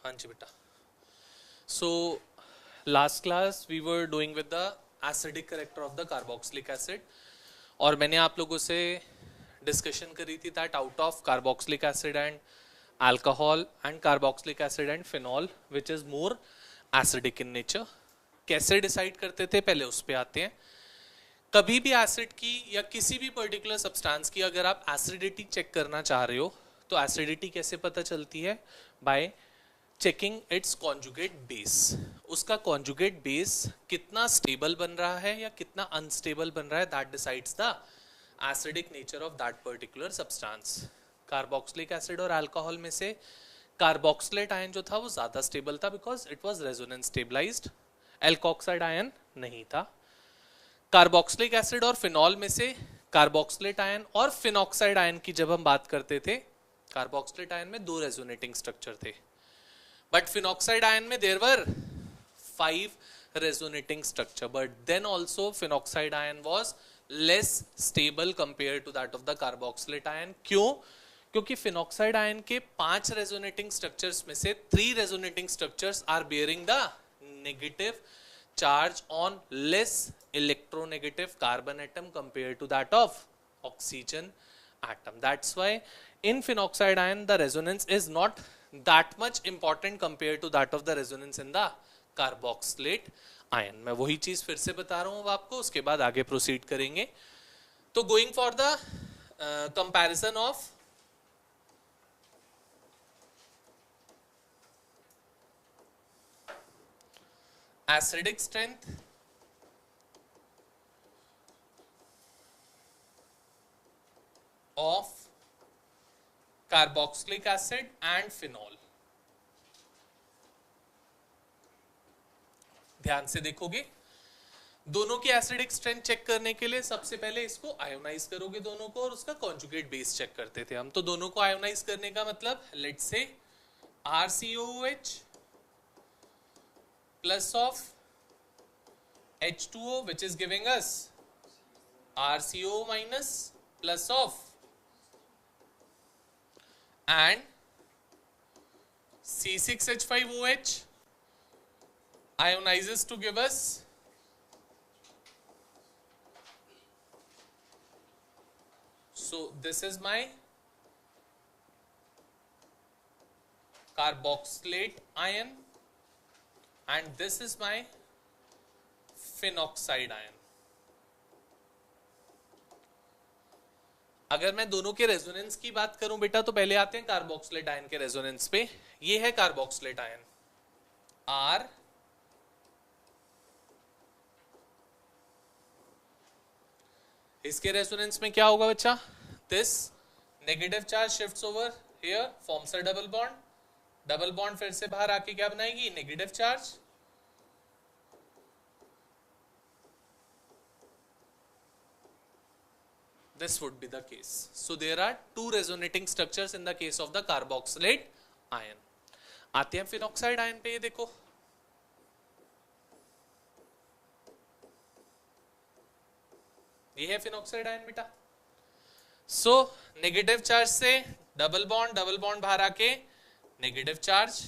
हाँ जी बेटा. So last class we were doing with the acidic character of the carboxylic acid. और मैंने आप लोगों से डिस्कशन करी थी that out of carboxylic acid and alcohol and carboxylic acid and phenol which is more acidic in nature. कैसे decide करते थे पहले उस पे आते हैं. कभी भी एसिड की या किसी भी पर्टिकुलर सब्सटेंस की अगर आप एसिडिटी चेक करना चाह रहे हो तो एसिडिटी कैसे पता चलती है? Bye checking it's conjugate base. उसका कॉन्जुगेट बेस कितना स्टेबल बन रहा है या कितना अनस्टेबल बन रहा है, that decides the acidic nature of that particular substance. Carboxylic acid और अल्कोहल में से कार्बोक्सिलेट आयन जो था वो ज्यादा स्टेबल था because it was resonance stabilized. Alkoxide ion नहीं था. कार्बोक्सिलिक एसिड और फिनॉल में से कार्बोक्सिलेट आयन और फिनॉक्साइड आयन की जब हम बात करते थे, कार्बोक्सिलेट आयन में 2 रेजोनेटिंग स्ट्रक्चर थे, बट फिनॉक्साइड आयन में there were 5 resonating structure, but then also phenoxide ion was less stable compared to that of the carboxylate ion. क्यों? क्योंकि phenoxide ion के 5 resonating structures में से 3 resonating structures are bearing the negative charge on less electronegative carbon atom compared to that of oxygen atom. That's why in phenoxide ion the resonance is not that much important compared to that of the resonance in the carboxylate ion. मैं वही चीज फिर से बता रहा हूं आपको, उसके बाद आगे प्रोसीड करेंगे. तो going for the comparison of acidic strength of carboxylic acid and phenol. ध्यान से देखोगे, दोनों की एसिडिक स्ट्रेंथ चेक करने के लिए सबसे पहले इसको आयोनाइज करोगे दोनों को, और उसका कॉन्जुगेट बेस चेक करते थे हम. तो दोनों को आयोनाइज करने का मतलब let's say RCOOH plus of H2O which is giving us RCO minus plus of and C6H5OH ionizes to give us so this is my carboxylate ion and this is my phenoxide ion. अगर मैं दोनों के resonance की बात करूं बेटा तो पहले आते हैं कार्बोक्सिलेट आयन के रेजोनेंस पे. ये है कार्बोक्सिलेट आयन R, इसके रेजोनेंस में क्या होगा बच्चा? This negative charge shifts over here, forms a double bond. Double bond फिर से बाहर आके क्या बनाएगी? Negative charge. This would be the case. So there are 2 resonating structures in the case of the carboxylate ion. आते हैं phenoxide ion पे. ये देखो, ये है फिनॉक्साइड आयन बेटा. सो नेगेटिव चार्ज से डबल बॉन्ड बाहर आके नेगेटिव चार्ज.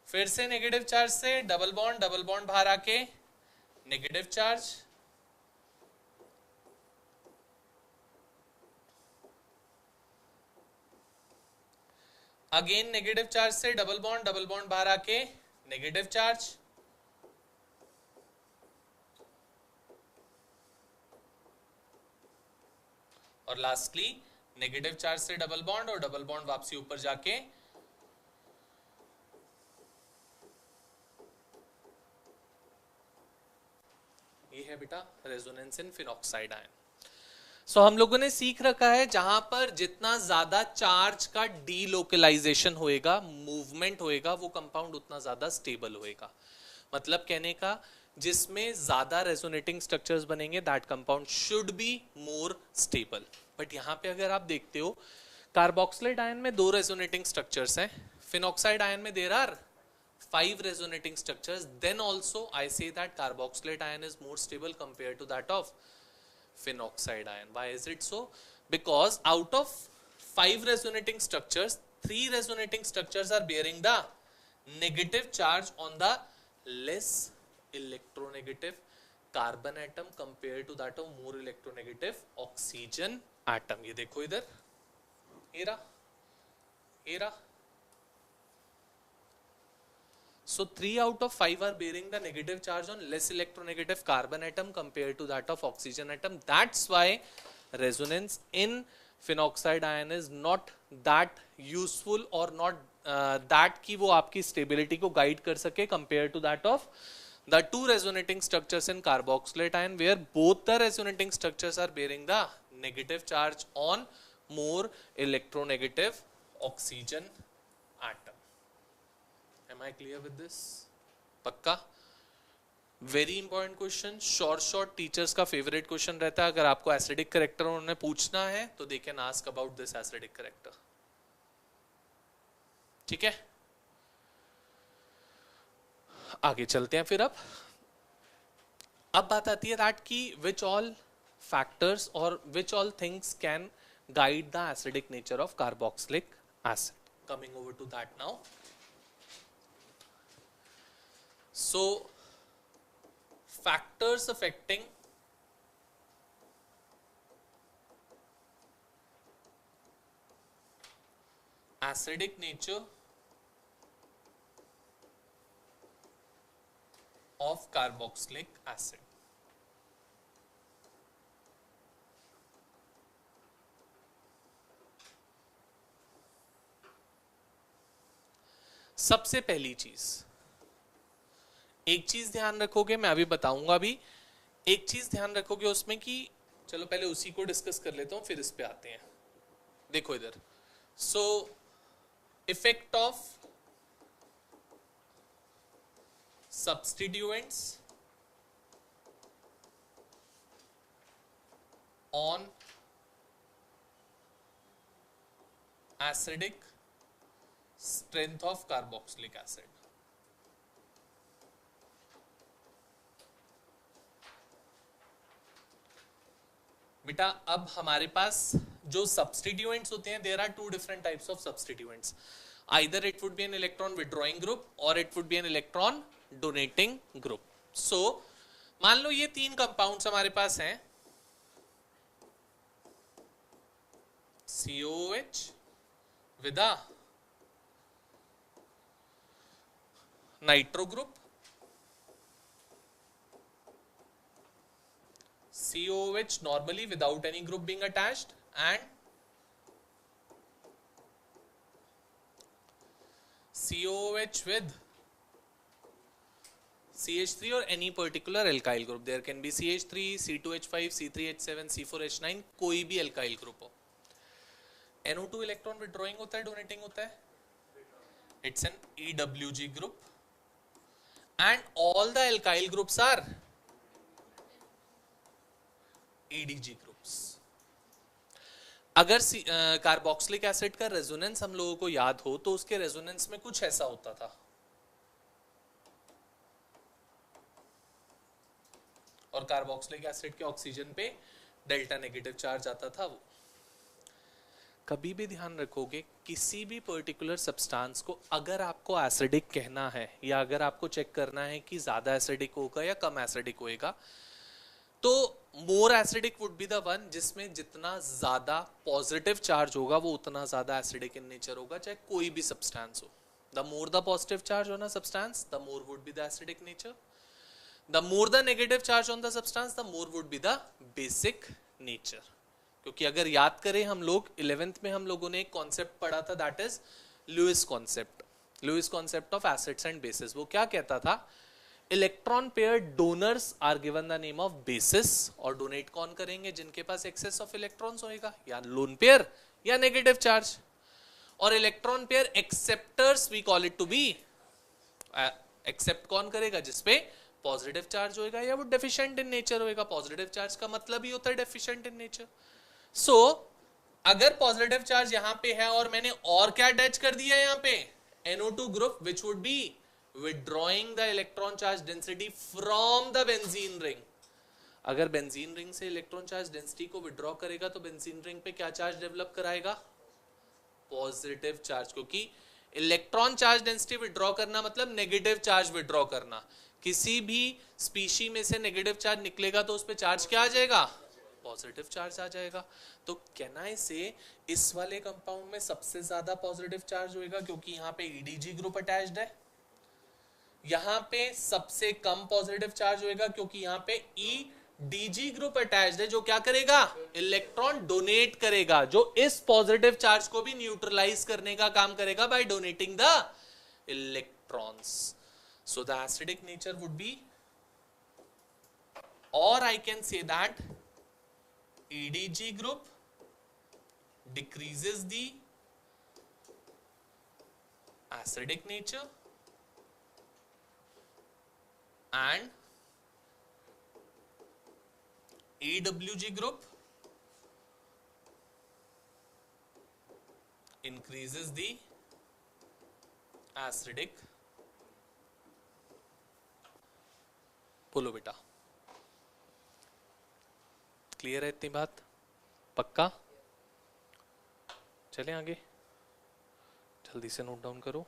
फिर से नेगेटिव चार्ज से डबल बॉन्ड बाहर आके negative charge. Again negative charge से डबल बॉन्ड बाहर आके नेगेटिव चार्ज. और लास्टली नेगेटिव चार्ज से डबल बॉन्ड और डबल बॉन्ड वापसी ऊपर जाके ये है बेटा रेजोनेंस इन फिनॉक्साइड आयन. सो हम लोगों ने सीख रखा है जहां पर जितना ज्यादा चार्ज का डीलोकलाइजेशन होएगा, मूवमेंट होएगा, वो कंपाउंड उतना ज्यादा स्टेबल होएगा. मतलब कहने का जिसमें ज्यादा रेजोनेटिंग स्ट्रक्चर्स बनेंगे that compound should be more stable. But यहाँ पे अगर आप देखते हो कार्बोक्सिलेट आयन में 2 रेजोनेटिंग स्ट्रक्चर्स हैं, फिनॉक्साइड आयन में there are 5 resonating structures. Then also I say that carboxylate ion is more stable compared to that of phenoxide ion. Why is it so? Because out of 5 resonating structures, 3 resonating structures are bearing the negative charge on the less electronegative carbon atom compared to that of more electronegative oxygen atom. ये देखो इधर, ये रहा. So 3 out of 5 are bearing the negative charge on less electronegative carbon atom compared to that of oxygen atom. That's why resonance in phenoxide ion is not that useful or not that कि वो आपकी stability को guide कर सके compared to that of the 2 resonating structures in carboxylate ion, where both the resonating structures are bearing the negative charge on more electronegative oxygen atom. Am I clear with this? पक्का? Very important question. Short teachers का favorite question रहता है. अगर आपको acidic character उन्हें पूछना है तो they can ask about this acidic character. ठीक है? आगे चलते हैं फिर. अब बात आती है that कि which all factors or which all things can guide the acidic nature of carboxylic acid. Coming over to that now. So factors affecting acidic nature of carboxylic acid. सबसे पहली चीज, एक चीज ध्यान रखोगे, मैं अभी बताऊंगा भी, एक चीज ध्यान रखोगे उसमें कि चलो पहले उसी को डिस्कस कर लेता हूं फिर इस पे आते हैं. देखो इधर, so effect of substituents on acidic strength of carboxylic acid. बेटा अब हमारे पास जो substituents होते हैं, there are 2 different types of substituents. Either it would be an electron withdrawing group or it would be an electron donating group. So मान लो ये 3 compounds हमारे पास हैं, COOH with a nitro group, COOH normally without any group being attached, and COOH with CH3 or any particular alkyl group. There can be CH3, C2H5, C3H7, C4H9, कोई भी alkyl group हो. NO2 electron withdrawing होता है, donating होता है? It's an EWG group. And all the alkyl groups are EDG groups. अगर carboxylic acid का resonance हम लोगों को याद हो तो उसके रेजोनेंस में कुछ ऐसा होता था, और कार्बोक्सिलिक एसिड के ऑक्सीजन पे डेल्टा नेगेटिव चार्ज आता था. वो कभी भी ध्यान रखोगे, किसी भी पर्टिकुलर सब्सटेंस को अगर आपको एसिडिक कहना है या अगर आपको चेक करना है कि ज्यादा एसिडिक होगा या कम एसिडिक होएगा, तो more acidic would be the one जिसमें जितना ज्यादा पॉजिटिव चार्ज होगा वो उतना ज्यादा एसिडिक इन नेचर होगा, चाहे कोई भी सब्सटेंस हो. The more the positive charge on a substance, the more would be the acidic nature. The more the negative charge on the substance, the more would be the basic nature. क्योंकि अगर याद करें हम लोग 11th में हम लोगों ने एक कॉन्सेप्ट पढ़ा था, that is Lewis concept. Lewis concept of acids and bases. वो क्या कहता था? Electron pair donors are given the name of bases, और donate कौन करेंगे? जिनके पास excess of electrons होएगा, या lone pair या negative charge. और electron pair acceptors we call it to be accept कौन करेगा? जिसपे पॉजिटिव चार्ज होएगा या वो डेफिशिएंट इन नेचर होएगा. पॉजिटिव चार्ज का मतलब ही होता है डेफिशिएंट इन नेचर. सो अगर पॉजिटिव चार्ज यहां पे है और मैंने और क्या अटैच कर दिया है यहां पे, NO2 group which would B withdrawing the electron charge density from the benzene ring. अगर बेंजीन रिंग से इलेक्ट्रॉन चार्ज डेंसिटी को विड्रॉ करेगा तो बेंजीन रिंग पे क्या चार्ज डेवलप कराएगा? पॉजिटिव चार्ज, क्योंकि इलेक्ट्रॉन चार्ज डेंसिटी विड्रॉ करना मतलब नेगेटिव चार्ज विड्रॉ करना। किसी भी स्पीशी में से नेगेटिव चार्ज निकलेगा तो उस पर चार्ज क्या आ जाएगा? पॉजिटिव चार्ज आ जाएगा। तो कैन आई से इस वाले कंपाउंड में सबसे ज्यादा पॉजिटिव चार्ज होएगा क्योंकि यहाँ पे ईडीजी ग्रुप अटैच्ड है। यहाँ पे सबसे कम पॉजिटिव चार्ज होएगा क्योंकि यहाँ पे ईडीजी ग्रुप अटैच्ड है, जो क्या करेगा? इलेक्ट्रॉन डोनेट करेगा, जो इस पॉजिटिव चार्ज को भी न्यूट्रलाइज करने का काम करेगा by donating the electrons. So the acidic nature would be, और I can say that EDG group decreases the acidic nature and EWG group increases the acidic। बोलो बेटा, क्लियर है इतनी बात? पक्का? चलें आगे, जल्दी से नोट डाउन करो।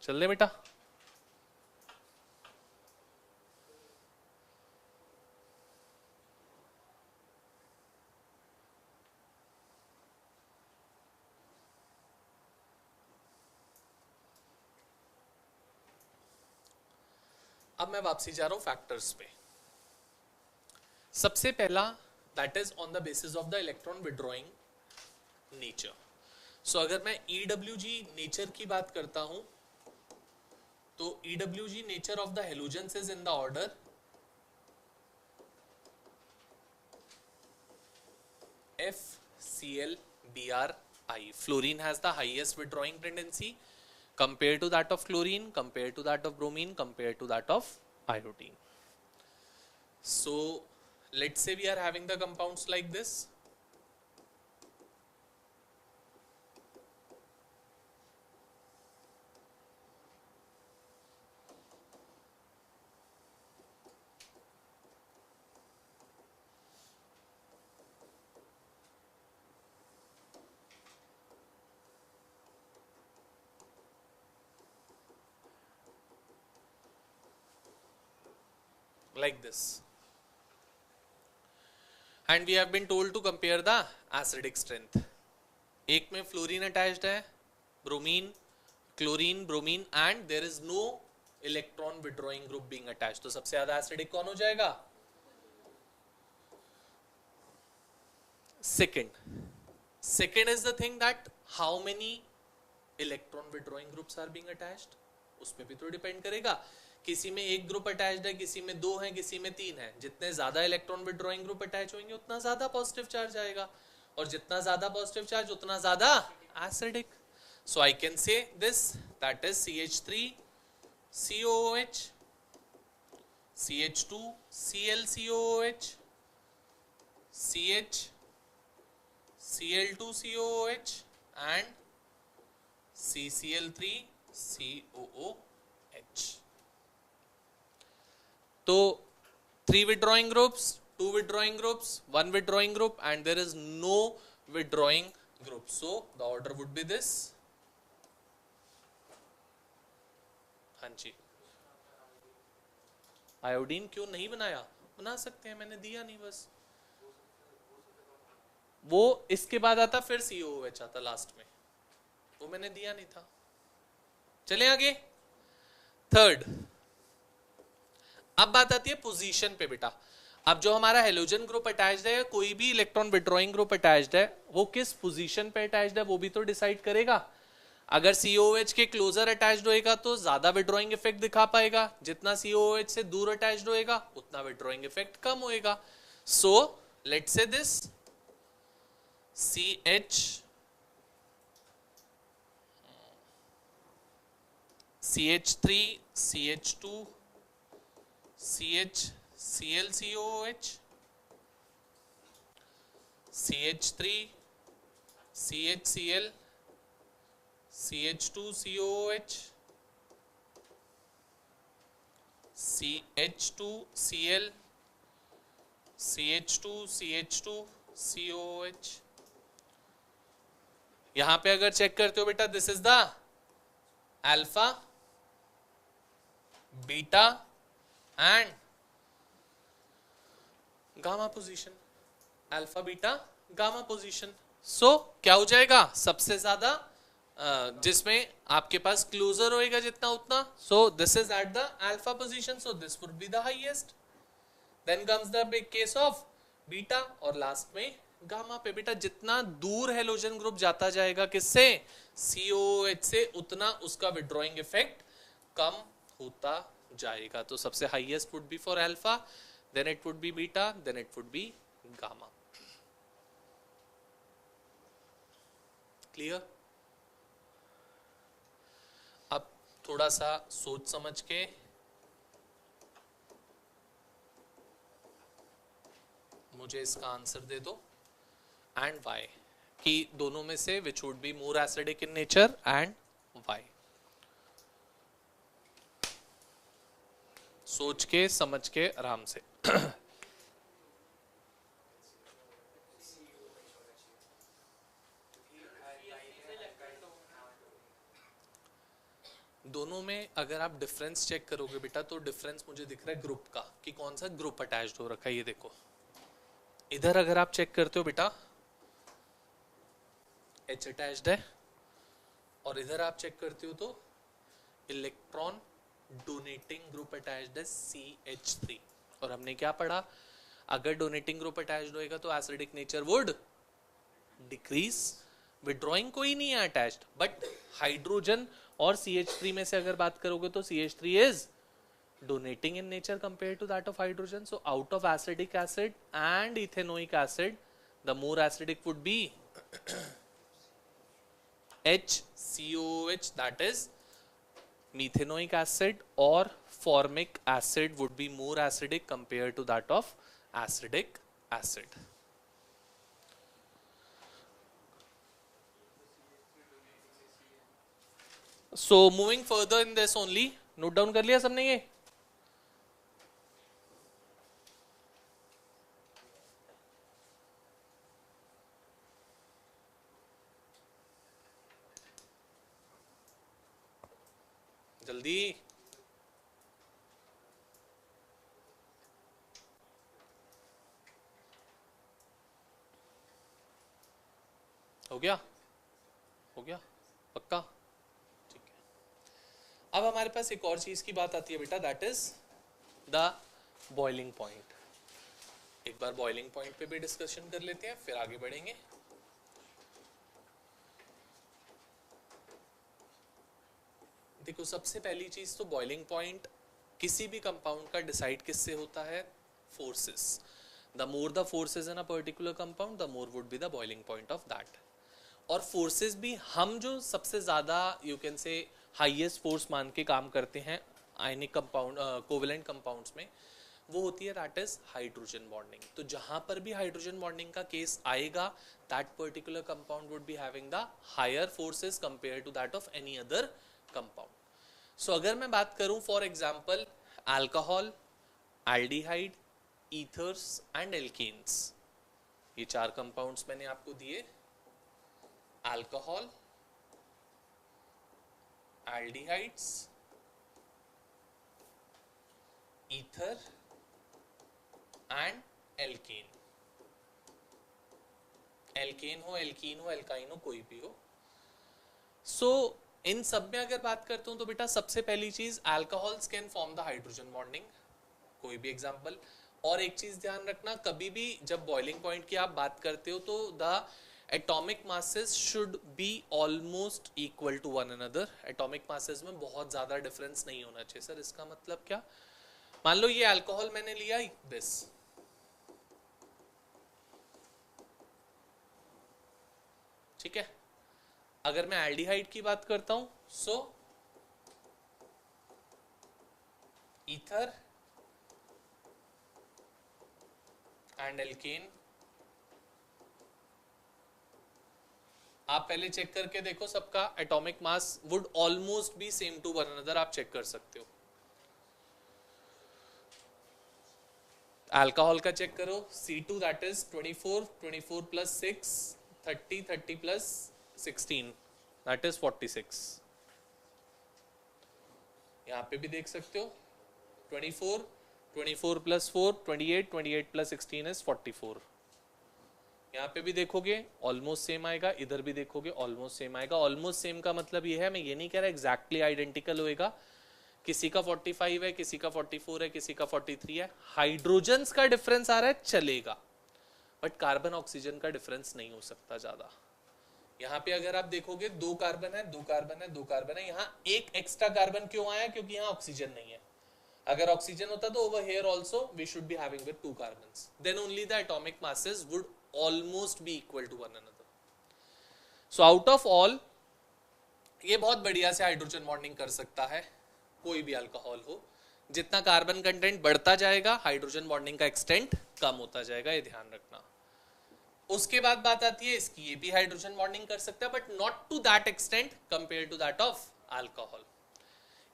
चल ले बेटा। अब मैं वापसी जा रहा हूं फैक्टर्स पे। सबसे पहला, that is on the basis of the electron withdrawing nature. So अगर मैं EWG नेचर की बात करता हूं तो EWG nature of the halogens is in the order FClBrI। Fluorine has the highest withdrawing tendency compared to that of chlorine, compared to that of bromine, compared to that of iodine. So let's say we are having the compounds like this. Like this, and we have been told to compare the acidic strength. एक में fluorine attached है, bromine, chlorine, bromine, and there is no electron withdrawing group being attached. तो सबसे ज्यादा acidic कौन हो जाएगा? Second is the thing that how many electron withdrawing groups are being attached, उस पर भी तो डिपेंड करेगा। किसी में एक ग्रुप अटैच्ड है, किसी में 2 है, किसी में 3 है। जितने ज्यादा इलेक्ट्रॉन विड्रॉइंग ग्रुप अटैच होंगे उतना ज्यादा पॉजिटिव चार्ज आएगा, और जितना ज्यादा पॉजिटिव चार्ज उतना ज्यादा एसिडिक। सो आई कैन से this, that is CH3COOH, CH2ClCOOH, CHCl2COOH and CCl3COOH। तो 3 withdrawing groups, 2 withdrawing groups, 1 withdrawing group, and there is no withdrawing group. So the order would be this. हाँ जी, iodine क्यों नहीं बनाया? बना सकते हैं, मैंने दिया नहीं बस। वो इसके बाद आता, फिर COOH आता लास्ट में, वो मैंने दिया नहीं था। चले आगे। थर्ड, अब बात आती है पोजीशन पे बेटा। अब जो हमारा हेलोजन ग्रुप अटैच्ड है, कोई भी इलेक्ट्रॉन विड्रॉइंग ग्रुप अटैच्ड है, वो किस पोजीशन पे अटैच्ड है वो भी तो डिसाइड करेगा। अगर COOH के क्लोजर अटैच्ड होएगा तो ज्यादा विड्रॉइंग इफेक्ट दिखा पाएगा, जितना COOH से दूर अटैच्ड होएगा उतना विड्रॉइंग इफेक्ट कम होएगा। So let's say this CH CH3 CH2 CH Cl COOH CH3 CHCl CH2 COOH CH2Cl CH2 CH2 COOH। यहां पे अगर चेक करते हो बेटा, this is the alpha beta and gamma position, alpha beta gamma position. So क्या हो जाएगा, सबसे ज्यादा जिसमें आपके पास क्लोजर होएगा जितना उतना, so this is at the alpha position, so this would be the highest. Then comes the big case of beta और लास्ट में गामा पे। बेटा जितना दूर हेलोजन ग्रुप जाता जाएगा किससे, COOH से, उतना उसका विड्रॉइंग इफेक्ट कम होता जाएगा। तो सबसे highest would be for alpha, then it would be beta, then it would be gamma. Clear? अब थोड़ा सा सोच समझ के मुझे इसका आंसर दे दो एंड वाई, कि दोनों में से which would be more acidic in nature and why. सोच के समझ के आराम से। दोनों में अगर आप डिफरेंस चेक करोगे बेटा, तो डिफरेंस मुझे दिख रहा है ग्रुप का, कि कौन सा ग्रुप अटैच्ड हो रखा है। ये देखो इधर अगर आप चेक करते हो बेटा, H अटैच्ड है, और इधर आप चेक करते हो तो इलेक्ट्रॉन डोनेटिंग ग्रुप अटैच्ड है CH3। और हमने क्या पढ़ा, अगर डोनेटिंग ग्रुप अटैच्ड होएगा तो acidic nature would decrease, withdrawing कोई नहीं है अटैच्ड, बट हाइड्रोजन और CH3 में से अगर बात करोगे तो CH3 is donating in nature compared to that of hydrogen. So out of acidic acid and ethanoic acid, the more acidic would be HCOOH, that is methanoic acid, or formic acid would be more acidic compared to that of acidic acid. So moving further in this only, note down कर लिया सबने ये? जल्दी हो गया, हो गया पक्का? ठीक है। अब हमारे पास एक और चीज की बात आती है बेटा, that is the boiling point. एक बार बॉइलिंग पॉइंट पे भी डिस्कशन कर लेते हैं, फिर आगे बढ़ेंगे। देखो सबसे पहली चीज तो बॉइलिंग पॉइंट किसी भी कंपाउंड का डिसाइड किससे होता है, forces. The more the forces in a particular compound, the more would be the boiling point of that. और फोर्सेस भी हम जो सबसे ज्यादा you can say highest force मान के काम करते हैं आयनिक कंपाउंड, कोवेलेंट कंपाउंड्स में, वो होती है दैट इज हाइड्रोजन बॉन्डिंग। तो जहां पर भी हाइड्रोजन बॉन्डिंग का केस आएगा, that particular compound would be having the higher forces compare to that of any other compound. So अगर मैं बात करूं for example alcohol, aldehyde, ethers and alkanes, ये चार कंपाउंड्स मैंने आपको दिए, alcohol, aldehydes, ether and alkane. Alkane हो, एल्कीन हो, एल्काइन हो, कोई भी हो। सो इन सब में अगर बात करता हूं तो बेटा सबसे पहली चीज, alcohols can form the hydrogen bonding, कोई भी एग्जांपल। और एक चीज ध्यान रखना, कभी भी जब बॉइलिंग पॉइंट की आप बात करते हो तो the atomic masses should be almost equal to one another. Atomic masses में बहुत ज्यादा डिफरेंस नहीं होना चाहिए। सर इसका मतलब क्या, मान लो ये अल्कोहल मैंने लिया दिस, ठीक है। अगर मैं एल्डिहाइड की बात करता हूं, सो ईथर एंड एल्केन। आप पहले चेक करके देखो, सबका atomic mass would almost be same to one another, आप चेक कर सकते हो। अल्कोहल का चेक करो, C2 that is 24, 24 plus 6 30, 30 plus 16 that is 46। यहां पे भी देख सकते हो 24, 24 प्लस 4 28, 28 प्लस 16 इज 44। यहाँ पे भी देखोगे ऑलमोस्ट सेम आएगा, इधर भी देखोगे ऑलमोस्ट सेम आएगा। ऑलमोस्ट सेम का मतलब ये है, मैं ये नहीं कह रहा एग्जैक्टली आइडेंटिकल होएगा, किसी का 45 है, किसी का 44 है, किसी का 43 है। हाइड्रोजन्स का डिफरेंस आ रहा है चलेगा, बट कार्बन ऑक्सीजन का डिफरेंस नहीं हो सकता ज्यादा। यहाँ पे अगर आप देखोगे 2 कार्बन है, 2 कार्बन है, 2 कार्बन है, यहाँ एक एक्स्ट्रा कार्बन क्यों आया? क्योंकि यहाँ ऑक्सीजन नहीं है। अगर ऑक्सीजन होता तो over here also we should be having with 2 carbons, then only the atomic masses would almost be equal to one another. So out of all, ये बहुत बढ़िया से हाइड्रोजन बॉन्डिंग कर सकता है कोई भी अल्कोहल हो। जितना कार्बन कंटेंट बढ़ता जाएगा, हाइड्रोजन बॉन्डिंग का एक्सटेंट कम होता जाएगा, ये ध्यान रखना। उसके बाद बात आती है इसकी, ये भी हाइड्रोजन बॉन्डिंग कर सकता है, but not to that extent compare to that of alcohol.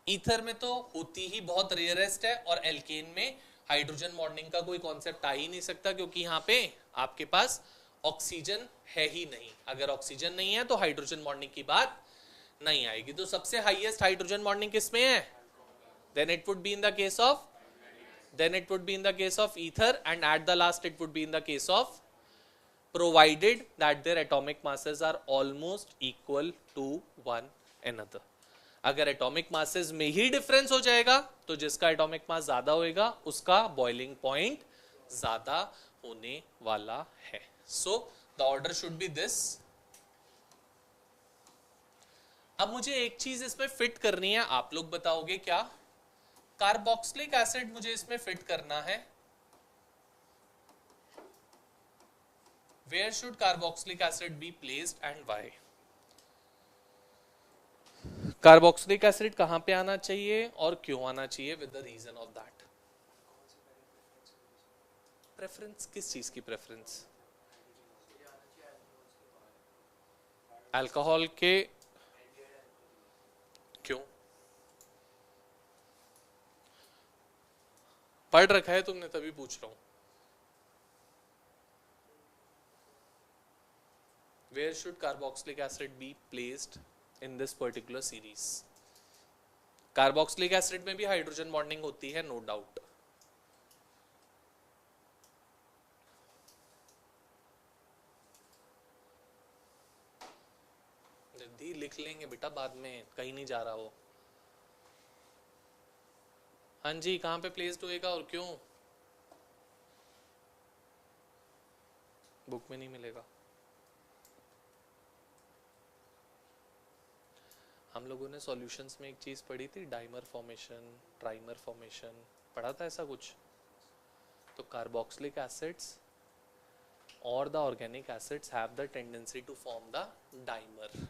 Ether में तो होती ही बहुत रेयरेस्ट है, और एल्केन में हाइड्रोजन बॉन्डिंग का कोई कॉन्सेप्ट आ ही नहीं सकता, क्योंकि यहाँ पे आपके पास ऑक्सीजन है ही नहीं। अगर ऑक्सीजन नहीं है तो हाइड्रोजन बॉन्डिंग की बात नहीं आएगी। तो सबसे हाईएस्ट हाइड्रोजन बॉन्डिंग किसमें है? Then it would be in the case of, then it would be in the case of ether, and at the last it would be in the case of, provided that their atomic masses are almost equal to one another. अगर atomic masses में ही difference हो जाएगा तो जिसका atomic mass ज्यादा होएगा उसका boiling point ज्यादा होने वाला है। So the order should be this. अब मुझे एक चीज इसमें फिट करनी है, आप लोग बताओगे क्या? कार्बोक्सिलिक एसिड मुझे इसमें फिट करना है। Where should carboxylic acid be placed and why? Carboxylic acid कहां पे आना चाहिए और क्यों आना चाहिए, with the reason of that. Preference किस चीज की प्रेफरेंस? अल्कोहल के क्यों? पढ़ रखा है तुमने तभी पूछ रहा हूं। Where should carboxylic acid be placed in this particular series? Carboxylic acid में भी हाइड्रोजन बॉन्डिंग होती है, नो डाउट। जल्दी लिख लेंगे बेटा, बाद में कहीं नहीं जा रहा हो। हाँ जी, कहां पे प्लेस्ड होएगा और क्यों? बुक में नहीं मिलेगा। हम लोगों ने सॉल्यूशंस में एक चीज पढ़ी थी, डाइमर फॉर्मेशन, ट्राइमर फॉर्मेशन, पढ़ा था ऐसा कुछ? तो कार्बोक्सिलिक एसिड्स और the organic acids have the tendency to form the dimer.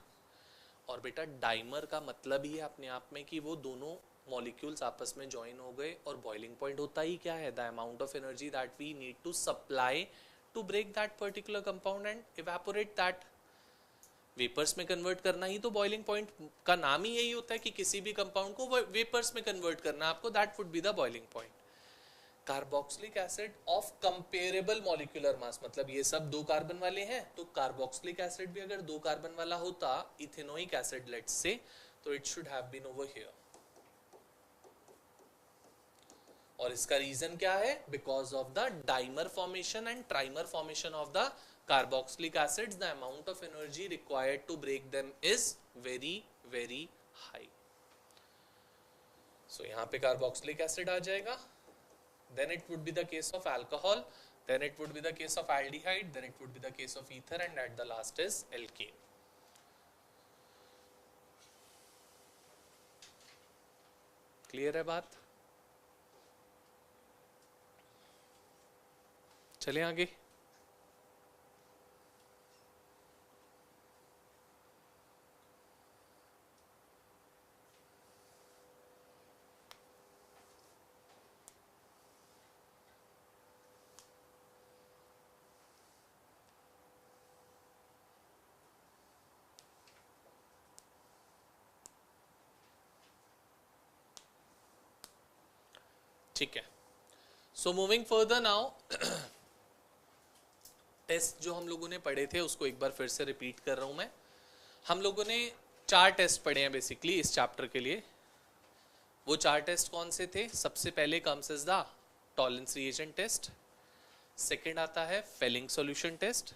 और बेटा डाइमर का मतलब ही है अपने आप में कि वो दोनों मॉलिक्यूल्स आपस में ज्वाइन हो गए, और बॉइलिंग पॉइंट होता ही क्या है? The amount of energy that we need to supply to break that particular compound and evaporate that. Vapours में कन्वर्ट करना ही तो बॉइलिंग पॉइंट का नाम ही यही होता है कि किसी भी कंपाउंड को वेपर्स में कन्वर्ट करना आपको, that would be the boiling point. Carboxylic acid of comparable molecular mass, मतलब ये सब 2 कार्बन वाले हैं, तो कार्बोक्सिलिक एसिड भी अगर 2 कार्बन वाला होता, इथेनोइक एसिड लेट्स से, तो it should have been over here. और इसका रीजन क्या है? Because of the dimer formation and trimer formation of the carboxylic acids, the amount of energy required to break them is very very high. So यहाँ पे carboxylic acid आ जाएगा, then it would be the case of alcohol, then it would be the case of aldehyde, then it would be the case of ether, and at the last is alkane. Clear है बात? चले आगे। ठीक है, so moving further now, test जो हम लोगों ने पढ़े थे उसको एक बार फिर से रिपीट कर रहा हूं मैं। हम लोगों ने 4 टेस्ट पढ़े हैं बेसिकली इस चैप्टर के लिए। वो 4 टेस्ट कौन से थे? सबसे पहले comes is the Tollens reagent test, second आता है फेलिंग सॉल्यूशन टेस्ट,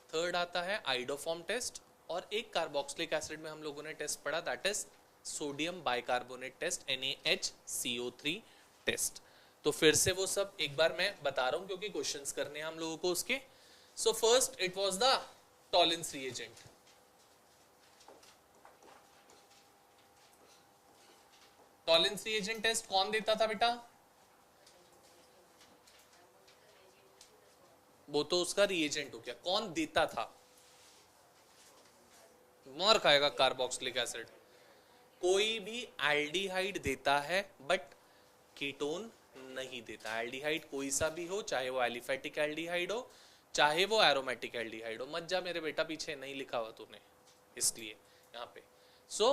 थर्ड आता है आइडोफॉर्म टेस्ट, और एक कार्बोक्सिलिक एसिड में हम लोगों ने टेस्ट पढ़ा, that is sodium bicarbonate test, NaHCO3 test. तो फिर से वो सब एक बार मैं बता रहा हूं क्योंकि क्वेश्चंस करने हैं हम लोगों को उसके। So first it was the Tollens reagent. Tollens reagent test कौन देता था बेटा? वो तो उसका रिएजेंट हो गया, कौन देता था? मार खाएगा कार्बोक्सिलिक एसिड। कोई भी एल्डिहाइड देता है बट कीटोन नहीं देता। एल्डिहाइड कोई सा भी हो, चाहे वो एलिफेटिक एल्डिहाइड हो, चाहे वो एरोमेटिक एल्डिहाइड हो। मत जा मेरे बेटा पीछे, नहीं लिखा हुआ तूने इसलिए यहाँ पे। सो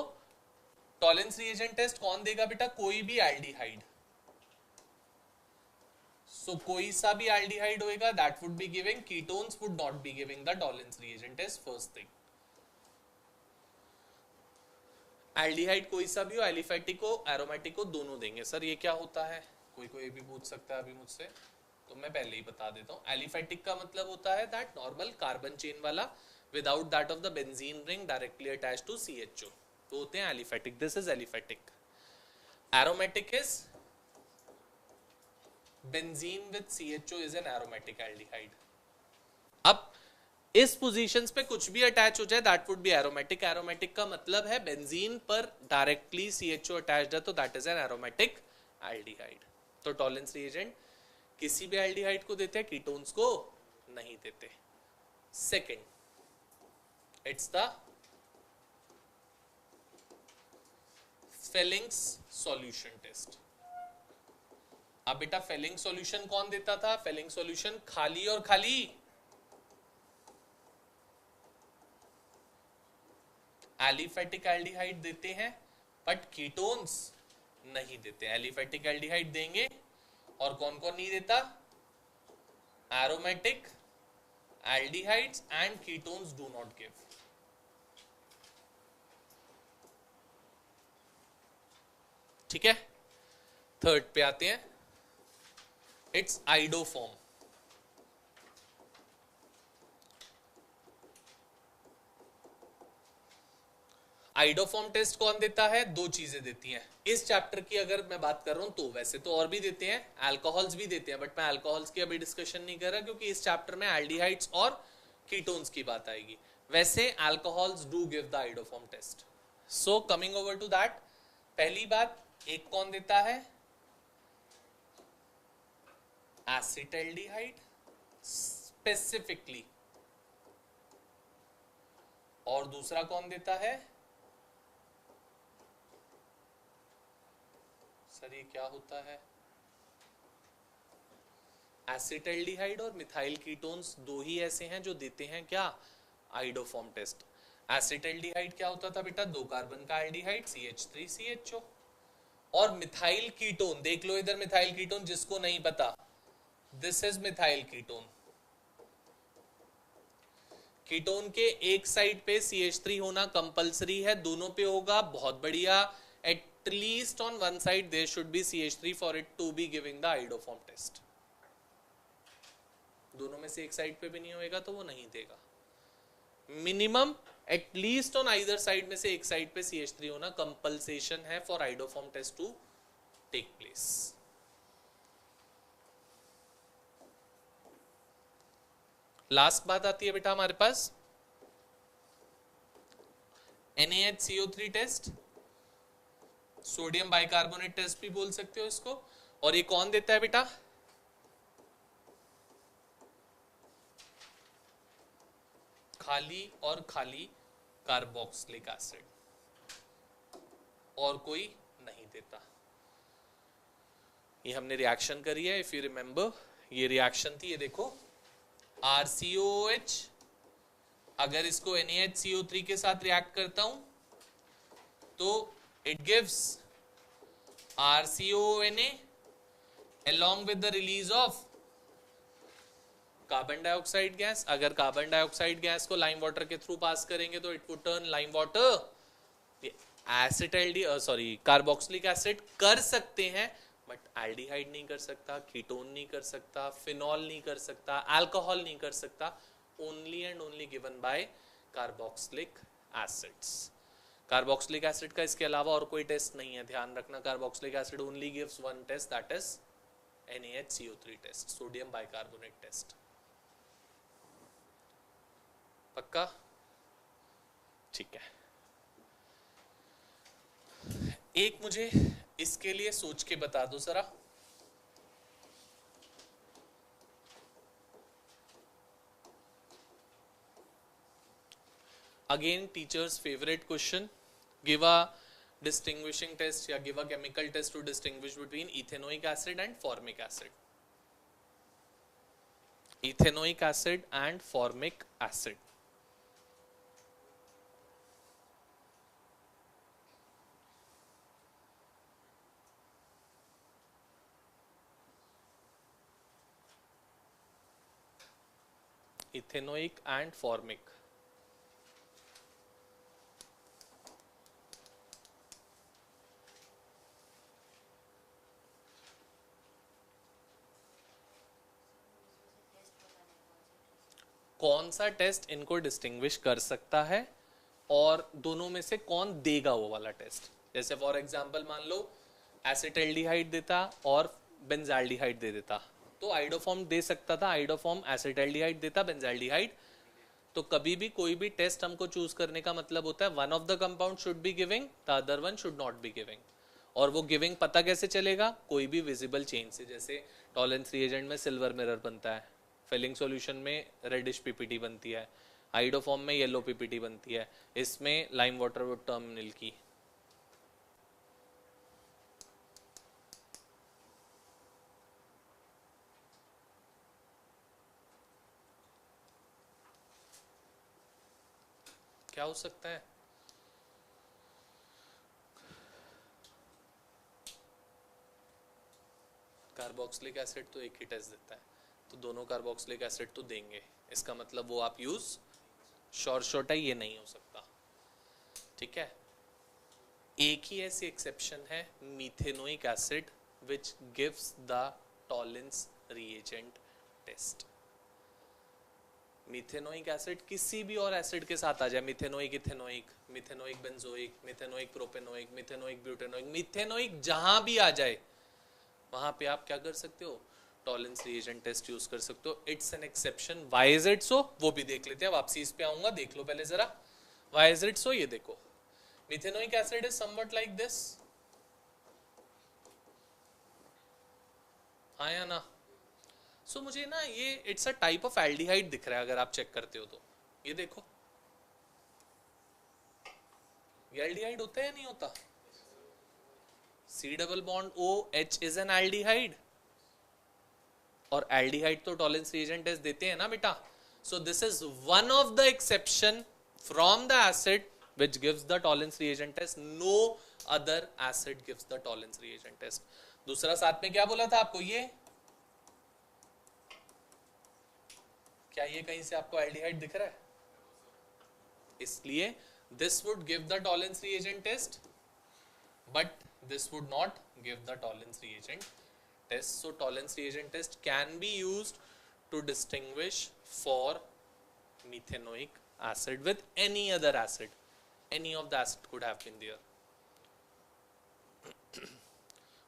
टॉलेंस रिएजेंट टेस्ट कौन देगा बेटा? कोई भी एल्डिहाइड। सो कोई सा भी एल्डिहाइड होएगा, that would be giving, ketones would not be giving the Tollens reagent test, first thing. Aldehyde कोई सा भी हो, एलिफेटिक हो, एरोमेटिक हो, दोनों देंगे। सर ये क्या होता है? कोई भी पूछ सकता है अभी मुझसे, तो मैं पहले ही बता देता हूँ। एलिफेटिक का मतलब होता है दैट नॉर्मल कार्बन चेन वाला without that of the benzene ring directly attached to CHO, तो होते हैं aliphatic. This is aliphatic. Aromatic is benzene with CHO is an aromatic aldehyde. अब इस पोजीशंस पे कुछ भी अटैच हो जाए that would be aromatic. Aromatic का मतलब है बेंजीन पर डायरेक्टली CHO अटैच्ड है तो that is an aromatic aldehyde. तो टॉलेंस रिएजेंट किसी भी एल्डिहाइड को देते हैं, कीटोन्स को नहीं देते। Second it's the Fehling's solution test. अब बेटा फेलिंग सॉल्यूशन कौन देता था? फेलिंग सॉल्यूशन खाली और खाली एलिफेटिक एल्डिहाइड देते हैं बट कीटोन्स नहीं देते। एलिफेटिक एल्डिहाइड देंगे, और कौन कौन नहीं देता? Aromatic aldehydes and ketones do not give. ठीक है, थर्ड पे आते हैं, इट्स आइडोफॉर्म। आइडोफॉर्म टेस्ट कौन देता है? 2 चीजें देती हैं इस चैप्टर की अगर मैं बात कर रहा हूं तो। वैसे तो और भी देते हैं, अल्कोहल्स भी देते हैं, बट मैं अल्कोहल्स की अभी डिस्कशन नहीं कर रहा क्योंकि इस चैप्टर में एल्डिहाइड्स और कीटोन्स की बात आएगी। वैसे alcohols do give the iodoform test. So coming over to that, पहली बात, एक कौन देता है? एसिटाल्डिहाइड स्पेसिफिकली, और दूसरा कौन देता है? सर ये क्या होता है? एसिटाल्डिहाइड और मिथाइल कीटोन्स 2 ही ऐसे हैं जो देते हैं क्या? Iodoform test. एसिटाल्डिहाइड क्या होता था बेटा? 2 कार्बन का एल्डिहाइड CH3CHO। और मिथाइल कीटोन देख लो इधर, मिथाइल कीटोन जिसको नहीं पता, this is methyl ketone. Ketone के एक साइड पे CH3 होना कंपलसरी है, दोनों पे होगा, बहुत बढ़िया। At least on one side there should be CH3 for it to be giving the iodoform test. दोनों में से एक साइड पे भी नहीं होएगा तो वो नहीं देगा। Minimum at least on either side में से एक साइड पे CH3 होना कंपल्सेशन है for iodoform test to take place. Last बात आती है बेटा हमारे पास NaHCO3 test, sodium bicarbonate test भी बोल सकते हो इसको। और ये कौन देता है बेटा? खाली और खाली कार्बोक्सिलिक एसिड, और कोई नहीं देता। ये हमने रिएक्शन करी है, इफ यू रिमेंबर ये रिएक्शन थी, ये देखो RCOH, अगर इसको NaHCO3 के साथ रिएक्ट करता हूं तो it gives RCONA along with the release of carbon dioxide gas. अगर कार्बन डाइऑक्साइड गैस को लाइम वाटर के थ्रू पास करेंगे तो it would turn lime water acetyl sorry carboxylic acid कर सकते हैं, बट एल्डिहाइड नहीं कर सकता, कीटोन नहीं कर सकता, फिनॉल नहीं कर सकता, अल्कोहल नहीं कर सकता. Only and only given by carboxylic acids. Carboxylic acid का इसके अलावा और कोई टेस्ट नहीं है, ध्यान रखना. Carboxylic acid only gives one test, that is NaHCO3 test, sodium bicarbonate test. पक्का? ठीक है. एक मुझे इसके लिए सोच के बता दो जरा. Again teachers favourite question. Give a distinguishing test या give a chemical test to distinguish between ethanoic acid and formic acid. Ethanoic acid and formic acid. Ethanoic and formic. कौन सा टेस्ट इनको डिस्टिंग्विश कर सकता है और दोनों में से कौन देगा वो वाला टेस्ट. जैसे फॉर एग्जांपल मान लो एसिटाल्डिहाइड देता और बेंजाल्डिहाइड दे देता, तो आइडोफॉर्म दे सकता था. आइडोफॉर्म एसिटाल्डिहाइड देता, बेंजाल्डिहाइड. तो कभी भी कोई भी टेस्ट हमको चूज करने का मतलब होता है one of the compound should be giving, the other one should not be giving. और वो गिविंग पता कैसे चलेगा? कोई भी विजिबल चेंज से. जैसे टॉलेंस रिएजेंट में सिल्वर मिरर बनता है, फिलिंग सॉल्यूशन में रेडिश पीपीटी बनती है, आइडोफॉर्म में येलो पीपीटी बनती है, इसमें lime water would turn milky. क्या हो सकता है? कार्बोक्सिलिक एसिड तो एक ही टेस्ट देता है, तो दोनों कार्बोक्सिलिक एसिड तो देंगे. इसका मतलब वो आप यूज शॉर्ट है, ये नहीं हो सकता. ठीक है. एक ही ऐसी एक्सेप्शन है, methanoic acid, which gives the Tollens reagent test. Methanoic acid किसी भी और एसिड के साथ आ जाए, methanoic ethanoic, methanoic benzoic, methanoic propanoic, methanoic butanoic, methanoic जहां भी आ जाए वहां पे आप क्या कर सकते हो? टॉलेंस रिएजेंट टेस्ट यूज कर सकते हो. It's an exception. Why is it सो वो भी देख लेते हैं, वापसी इस पे आऊंगा. देख लो पहले जरा व्हाई इज इट सो. ये देखो, methanoic acid is somewhat like this. हाँ या ना? सो मुझे ना ये it's a type of aldehyde दिख रहा है अगर आप चेक करते हो तो. ये देखो, ये एल्डिहाइड होता है या नहीं होता? C double bond OH is an aldehyde. और एल्डिहाइड तो टॉलेंस रिएजेंट टेस्ट देते हैं ना बेटा. सो this is one of the exception from the acid which gives the tolerance reagent test. No other acid gives the tolerance reagent test. दूसरा साथ में क्या बोला था आपको? ये क्या ये कहीं से आपको एल्डिहाइड दिख रहा है? इसलिए this would give the tolerance reagent test, but this would not give the tolerance reagent test. So tolerance reagent test can be used to distinguish for methanoic acid with any other acid. Any of the acid could have been there.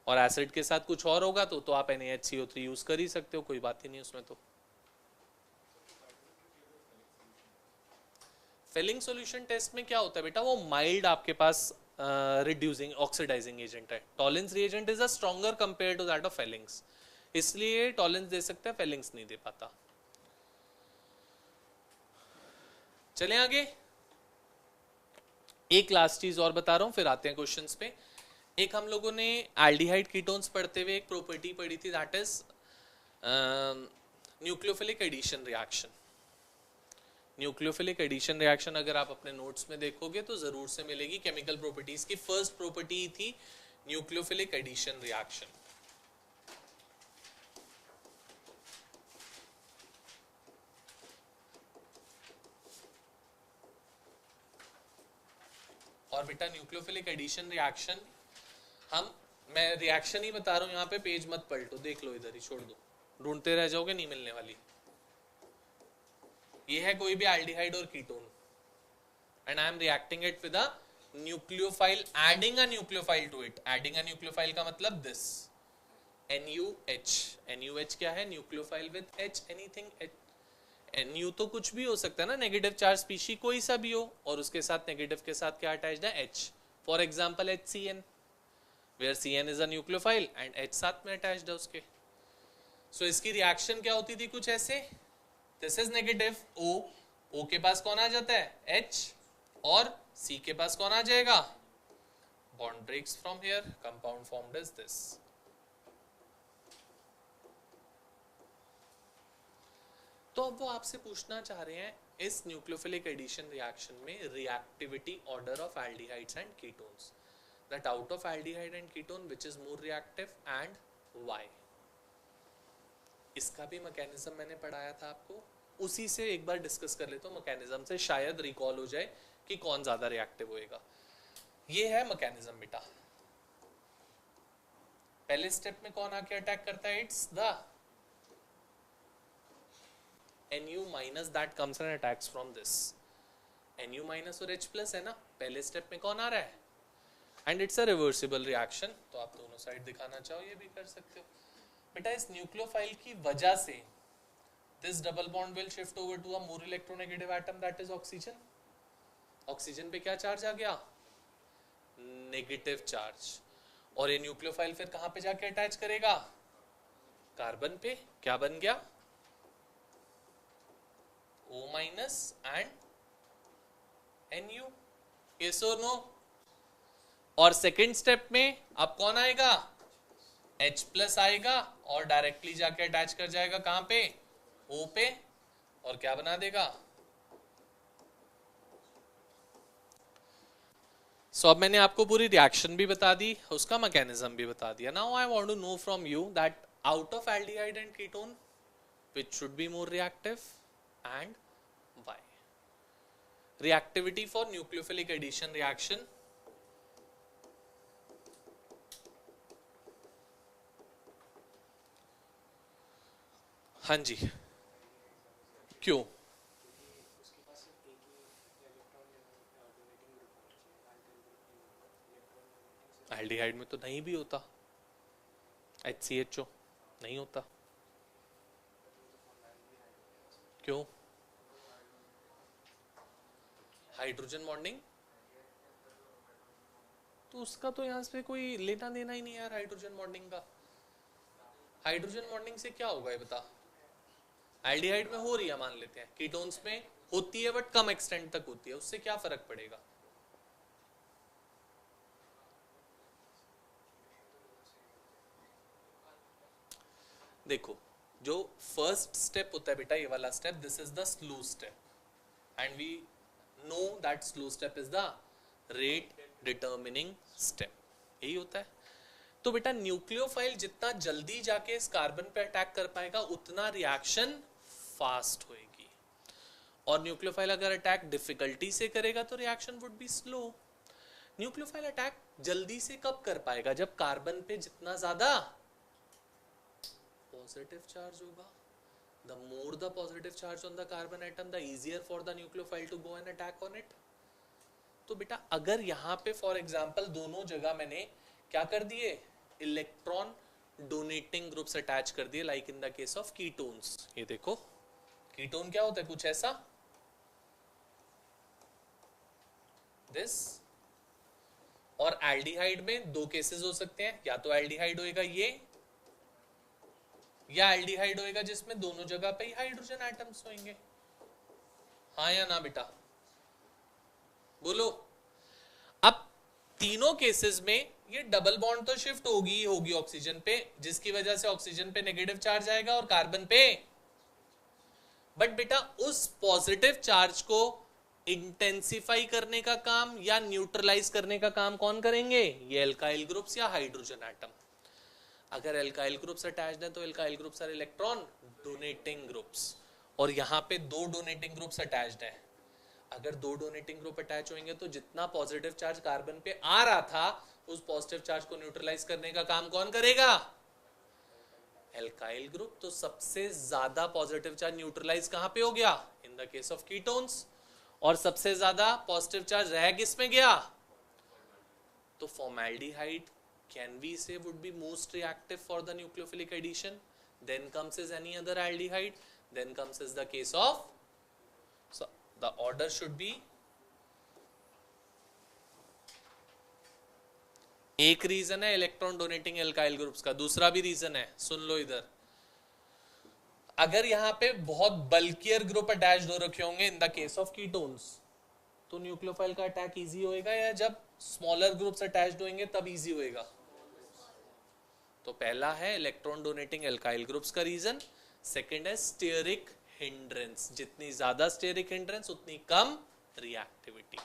और acid के साथ कुछ और होगा तो आप NaHCO3 use कर ही सकते हो, कोई बात ही नहीं उसमें. तो फिलिंग सॉल्यूशन टेस्ट में क्या होता है बेटा? वो माइल्ड आपके पास रिड्यूसिंग ऑक्सीडाइजिंग एजेंट है. Tollens reagent is a stronger compare to that of Fehling's, इसलिए टॉलेंस दे सकता है, फेलिंग्स नहीं दे पाता. चलें आगे. एक लास्ट चीज और बता रहा हूं, फिर आते हैं क्वेश्चंस पे. एक हम लोगों ने एल्डिहाइड कीटोन्स पढ़ते हुए एक प्रॉपर्टी पढ़ी थी, that is nucleophilic addition reaction. Nucleophilic addition reaction अगर आप अपने नोट्स में देखोगे तो जरूर से मिलेगी. केमिकल प्रॉपर्टीज की फर्स्ट प्रॉपर्टी थी न्यूक्लियोफिलिक एडिशन रिएक्शन. और बेटा न्यूक्लियोफिलिक एडिशन रिएक्शन, मैं रिएक्शन ही बता रहा हूँ यहाँ पे, पेज मत पलटो, देख लो इधर ही, छोड़ दो, ढूंढते रह जाओगे, नहीं मिलने वाली। ये है कोई भी एल्डिहाइड और ketone, and I am reacting it with a nucleophile, adding a nucleophile to it. Adding a nucleophile का मतलब दिस NuH। NuH क्या है? Nucleophile with H, anything H। Nu तो कुछ भी हो सकता है ना, नेगेटिव चार्ज स्पीशी कोई सा भी हो, और उसके साथ नेगेटिव के साथ क्या अटैच्ड है? H। For example HCN, where CN is a nucleophile and H साथ में अटैच्ड है उसके। सो इसकी रिएक्शन क्या होती थी? कुछ ऐसे, दिस इज नेगेटिव O के पास कौन आ जाता है? H, और C के पास कौन आ जाएगा? Bond breaks from here, compound formed is this. तो अब वो आपसे पूछना चाह रहे हैं, इस न्यूक्लियोफिलिक एडिशन रिएक्शन में reactivity order of aldehydes and ketones, that out of aldehyde and ketone which is more reactive and why. इसका भी मैकेनिज्म मैंने पढ़ाया था आपको, उसी से एक बार डिस्कस कर लेते हो, मैकेनिज्म से शायद रिकॉल हो जाए कि कौन ज्यादा रिएक्टिव होएगा। ये है मैकेनिज्म बेटा। पहले स्टेप में कौन आके अटैक करता है? It's the Nu minus that comes and attacks from this। Nu minus और H plus है ना, पहले स्टेप में कौन आ रहा है? And it's a reversible reaction, तो आप दोनों साइड दिखाना चाहो ये भी कर सकते हो बेटा। इस न्यूक्लियोफाइल की वजह से this double bond will shift over to a more electronegative atom, that is oxygen. Oxygen पे क्या चार्ज आ गया? Negative charge. और ये न्यूक्लियोफाइल फिर कहां पे जाके अटैच करेगा? कार्बन पे। क्या बन गया? O minus and Nu, yes or no? और सेकेंड स्टेप में अब कौन आएगा? H प्लस आएगा और डायरेक्टली जाके अटैच कर जाएगा कहां पे? O पे, और क्या बना देगा? सो अब मैंने आपको पूरी रिएक्शन भी बता दी, उसका मैकेनिज्म भी बता दिया। Now I want to know from you that out of aldehyde and ketone which should be more reactive and why? Reactivity for nucleophilic addition reaction, हाँ जी, क्यों? एल्डिहाइड में तो नहीं भी होता, HCHO नहीं होता, क्यों? हाइड्रोजन बॉन्डिंग, तो उसका तो यहाँ से कोई लेना देना ही नहीं यार। हाइड्रोजन बॉन्डिंग का, हाइड्रोजन बॉन्डिंग से क्या होगा ये बता? एल्डिहाइड में हो रही है मान लेते हैं, कीटोन्स में होती है बट कम एक्सटेंट तक होती है, उससे क्या फर्क पड़ेगा? देखो, जो फर्स्ट स्टेप होता है बेटा, ये वाला step, this is the slow step and we know that slow step is the rate determining step, यही होता है। तो बेटा न्यूक्लियोफाइल जितना जल्दी जाके इस कार्बन पे अटैक कर पाएगा उतना रिएक्शन फास्ट होएगी, और न्यूक्लियोफाइल अगर अटैक डिफिकल्टी से करेगा तो reaction would be slow. Nucleophile attack जल्दी से कब कर पाएगा? जब कार्बन पे जितना ज्यादा पॉजिटिव चार्ज होगा। The more the positive charge on the carbon atom, the easier for the nucleophile to go and attack on it। तो बेटा अगर यहाँ पे फॉर एग्जाम्पल दोनों जगह मैंने क्या कर दिए? इलेक्ट्रॉन डोनेटिंग ग्रुप्स अटैच कर दिए, like in the case of ketones. ये देखो, कीटोन क्या होता है? कुछ ऐसा, दिस। और एल्डिहाइड में दो केसेस हो सकते हैं, या तो एल्डिहाइड होएगा ये, या एल्डिहाइड होएगा जिसमें दोनों जगह पे ही हाइड्रोजन एटम्स होंगे। हाँ या ना बेटा? बोलो। अब तीनों केसेस में ये डबल बॉन्ड तो शिफ्ट होगी ऑक्सीजन पे, जिसकी वजह से ऑक्सीजन पे नेगेटिव चार्ज आएगा और कार्बन पे, बट बेटा उस पॉजिटिव चार्ज को इंटेंसिफाई करने का काम या न्यूट्रलाइज करने का काम कौन करेंगे? ये एल्काइल ग्रुप्स या हाइड्रोजन एटम। अगर एल्काइल ग्रुप्स अटैच्ड है तो alkyl groups are electron donating groups, और यहाँ पे दो डोनेटिंग ग्रुप्स अटैच्ड है। अगर दो डोनेटिंग ग्रुप अटैच होंगे तो जितना पॉजिटिव चार्ज कार्बन पे आ रहा था उस पॉजिटिव चार्ज को न्यूट्रलाइज करने का काम कौन करेगा? Alkyl group. तो सबसे ज्यादा पॉजिटिव चार्ज न्यूट्रलाइज कहां पे हो गया? इन द केस ऑफ कीटोन्स। और सबसे ज्यादा पॉजिटिव चार्ज रह किस में गया? तो formaldehyde can we say would be most reactive for the nucleophilic addition. Then comes is any other aldehyde. Then comes is the case of, so the order should be, एक reason है electron donating alkyl groups का, दूसरा भी reason है, सुन लो इधर, अगर यहाँ पे बहुत बल्कियर ग्रुप अटैच्ड हो रखे होंगे इन द केस ऑफ कीटोन्स तो न्यूक्लियोफाइल का अटैक इजी होएगा, या जब स्मॉलर ग्रुप्स अटैच्ड होंगे तब इजी होएगा? तो पहला है इलेक्ट्रॉन डोनेटिंग एल्काइल ग्रुप्स का रीजन, सेकंड है स्टेरिक हिंड्रेंस, जितनी ज्यादा स्टेरिक हिंड्रेंस उतनी कम reactivity.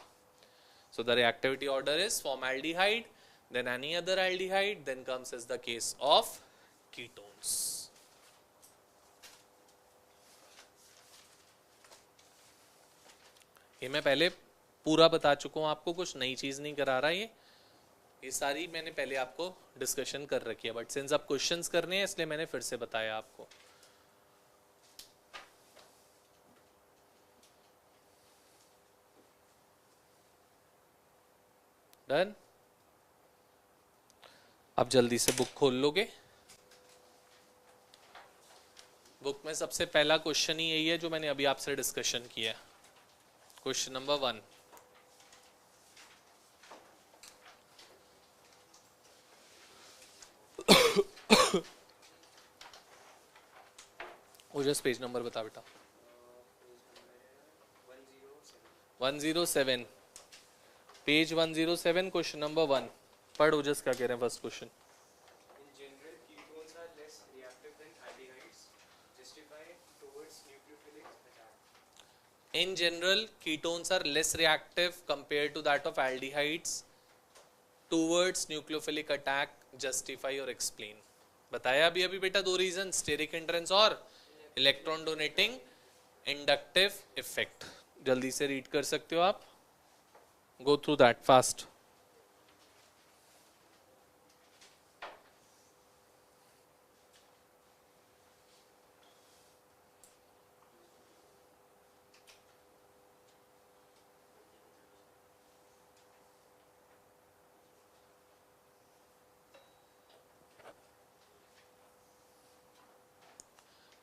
So the reactivity order is formaldehyde, then any other aldehyde, then comes as the case of ketones. ये मैं पहले पूरा बता चुका हूं आपको, कुछ नई चीज नहीं करा रहा, ये सारी मैंने पहले आपको डिस्कशन कर रखी है, बट सिंस अब क्वेश्चंस करने हैं इसलिए मैंने फिर से बताया आपको. डन. अब जल्दी से बुक खोल लोगे. बुक में सबसे पहला क्वेश्चन ही यही है जो मैंने अभी आपसे डिस्कशन किया. Question number 1. ओजस पेज नंबर बता बेटा. 107. Page 107, question number 1. पढ़ ओजस क्या कह रहे हैं first question. In general, ketones are less reactive compared to that of aldehydes towards nucleophilic attack. Justify or explain. बताया अभी अभी बेटा दो रीजन, स्टेरिक हिंड्रेंस और इलेक्ट्रॉन डोनेटिंग इंडक्टिव इफेक्ट. जल्दी से रीड कर सकते हो आप. Go through that fast.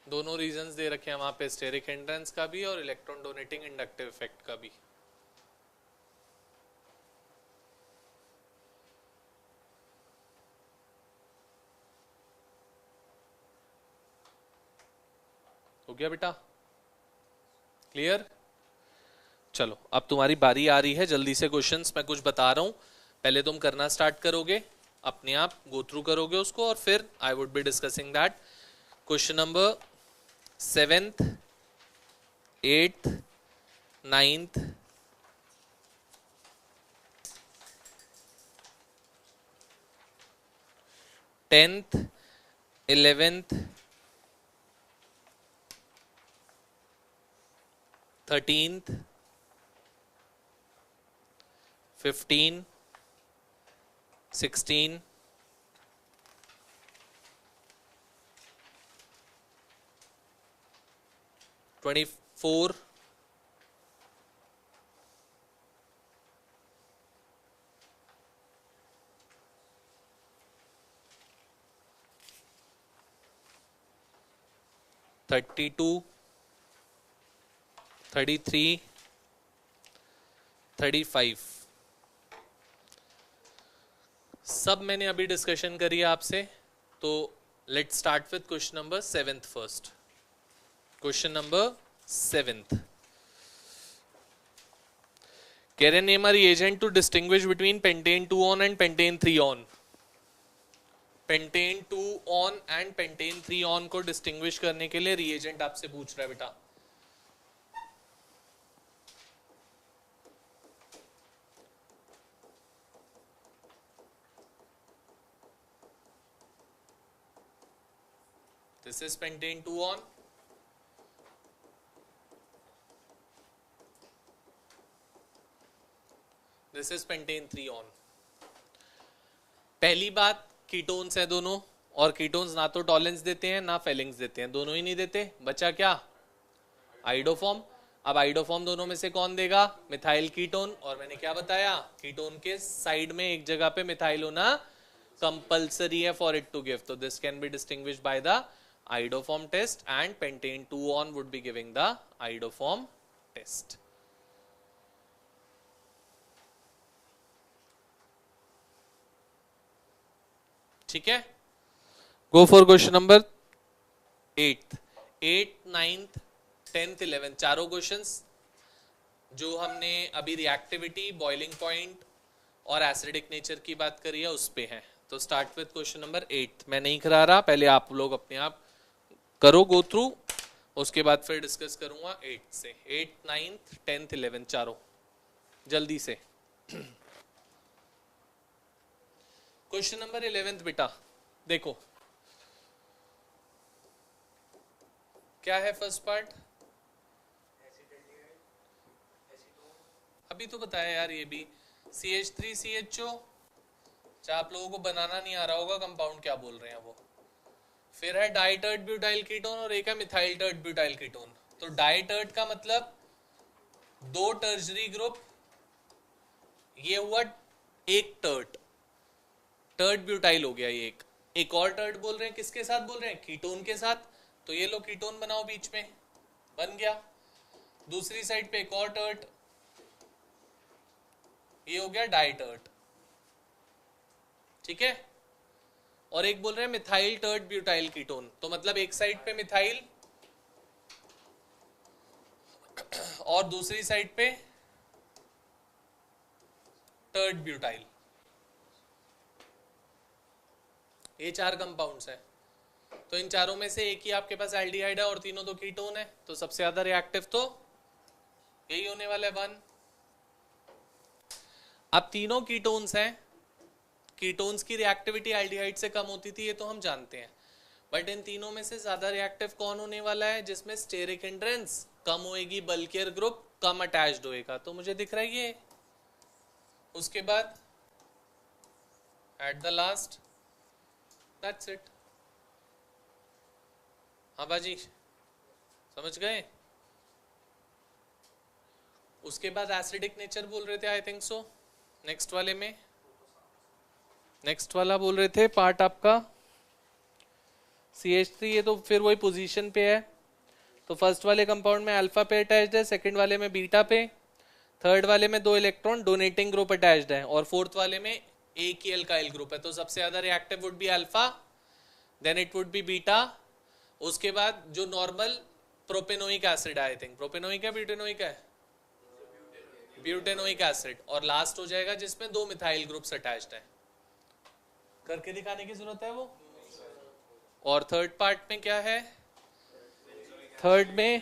दोनों रीजंस दे रखे हैं वहां पे, स्टेरिक हिंड्रेंस का भी और इलेक्ट्रॉन डोनेटिंग इंडक्टिव इफेक्ट का भी. हो गया बेटा? क्लियर? चलो अब तुम्हारी बारी आ रही है. जल्दी से क्वेश्चंस मैं कुछ बता रहा हूं, पहले तुम करना स्टार्ट करोगे, अपने आप गो थ्रू करोगे उसको, और फिर I would be discussing that. Question number 7th, 8th, 9th, 10th, 11th, 13th, 15, 16, 24, 32, 33, 35. सब मैंने अभी डिस्कशन करी है आपसे. तो let's start with question number 7th first. Question number 7th. Can I name a reagent to distinguish between pentane 2-on and pentane 3-on? Pentane 2 on and pentane 3 on को distinguish करने के लिए रिएजेंट आपसे पूछ रहा है बेटा. This is pentane 2 on, this is pentane 3 on. पहली बात, कीटोन्स है दोनों, और कीटोन्स ना तो टॉलेंस देते हैं ना फेलिंग्स देते हैं, दोनों ही नहीं देते। बचा क्या? आइडोफॉर्म। अब आइडोफॉर्म दोनों में से कौन देगा? Methyl ketone. और मैंने क्या बताया? कीटोन के साइड में एक जगह पे मिथाइल होना कंपल्सरी है फॉर इट टू गिव। तो this can be distinguished by the iodoform test and pentane 2 one would be giving the iodoform test. ठीक है, go for question number 8th, 9th, 10th, 11th, चारों questions जो हमने अभी reactivity, boiling point और acidic nature की बात करी है उस पे है। तो स्टार्ट विद क्वेश्चन नंबर 8। मैं नहीं करा रहा, पहले आप लोग अपने आप करो गो थ्रू, उसके बाद फिर डिस्कस करूंगा 8 से। 8th, 9th, 10th, 11th चारों जल्दी से। क्वेश्चन नंबर 11th बेटा देखो क्या है। फर्स्ट पार्ट अभी तो बताया यार, ये भी CH3CHO। चाहे आप लोगों को बनाना नहीं आ रहा होगा कंपाउंड क्या बोल रहे हैं वो। फिर है डाइटर्ट ब्यूटाइल कीटोन और एक है मिथाइल टर्ट ब्यूटाइल कीटोन। तो डाइटर्ट का मतलब 2 टर्जरी ग्रुप, ये हुआ एक टर्ट, टर्ट ब्यूटाइल हो गया ये एक और टर्ट बोल रहे हैं, किसके साथ बोल रहे हैं? कीटोन के साथ। तो ये लो कीटोन बनाओ बीच में, बन गया। दूसरी साइड पे एक और टर्ट, ये हो गया डाइटर्ट। ठीक है, और एक बोल रहे हैं मिथाइल टर्ट ब्यूटाइल कीटोन। तो मतलब एक साइड पे मिथाइल और दूसरी साइड पे टर्ट ब्यूटाइल। ये 4 कंपाउंड्स हैं। तो इन चारों में से एक ही आपके पास एल्डिहाइड है और तीनों तो कीटोन है। तो सबसे ज्यादा रिएक्टिव तो यही होने वाला है 1। अब तीनों कीटोन्स हैं, कीटोन्स की रिएक्टिविटी एल्डिहाइड से कम होती थी, ये तो हम जानते हैं। बट इन तीनों में से ज्यादा रिएक्टिव कौन होने वाला है? जिसमें स्टेरिक हिंड्रेंस कम होएगी, बल्कियर ग्रुप कम अटैच्ड होएगा। तो मुझे दिख रहा है ये। उसके बाद at the last, that's it. हाँ बाजी समझ गए। उसके बाद एसिडिक नेचर बोल रहे थे, आई थिंक सो। नेक्स्ट वाले में, नेक्स्ट वाला बोल रहे थे पार्ट आपका CH3, ये तो फिर वही पोजीशन पे है। तो फर्स्ट वाले कंपाउंड में अल्फा पे अटैच्ड है, सेकंड वाले में बीटा पे, थर्ड वाले में 2 इलेक्ट्रॉन डोनेटिंग ग्रुप अटैच्ड है, और फोर्थ वाले में एक ही एल्काइल ग्रुप है। तो सबसे ज्यादा reactive would be alpha, then it would be beta. उसके बाद जो नॉर्मल प्रोपेनोइक एसिड है, आई थिंक प्रोपेनोइक है, ब्यूटेनोइक है, ब्यूटेनोइक एसिड, और लास्ट हो जाएगा जिसमें 2 मिथाइल ग्रुप्स अटैच्ड है। करके दिखाने की जरूरत है वो। और थर्ड पार्ट में क्या है? थर्ड में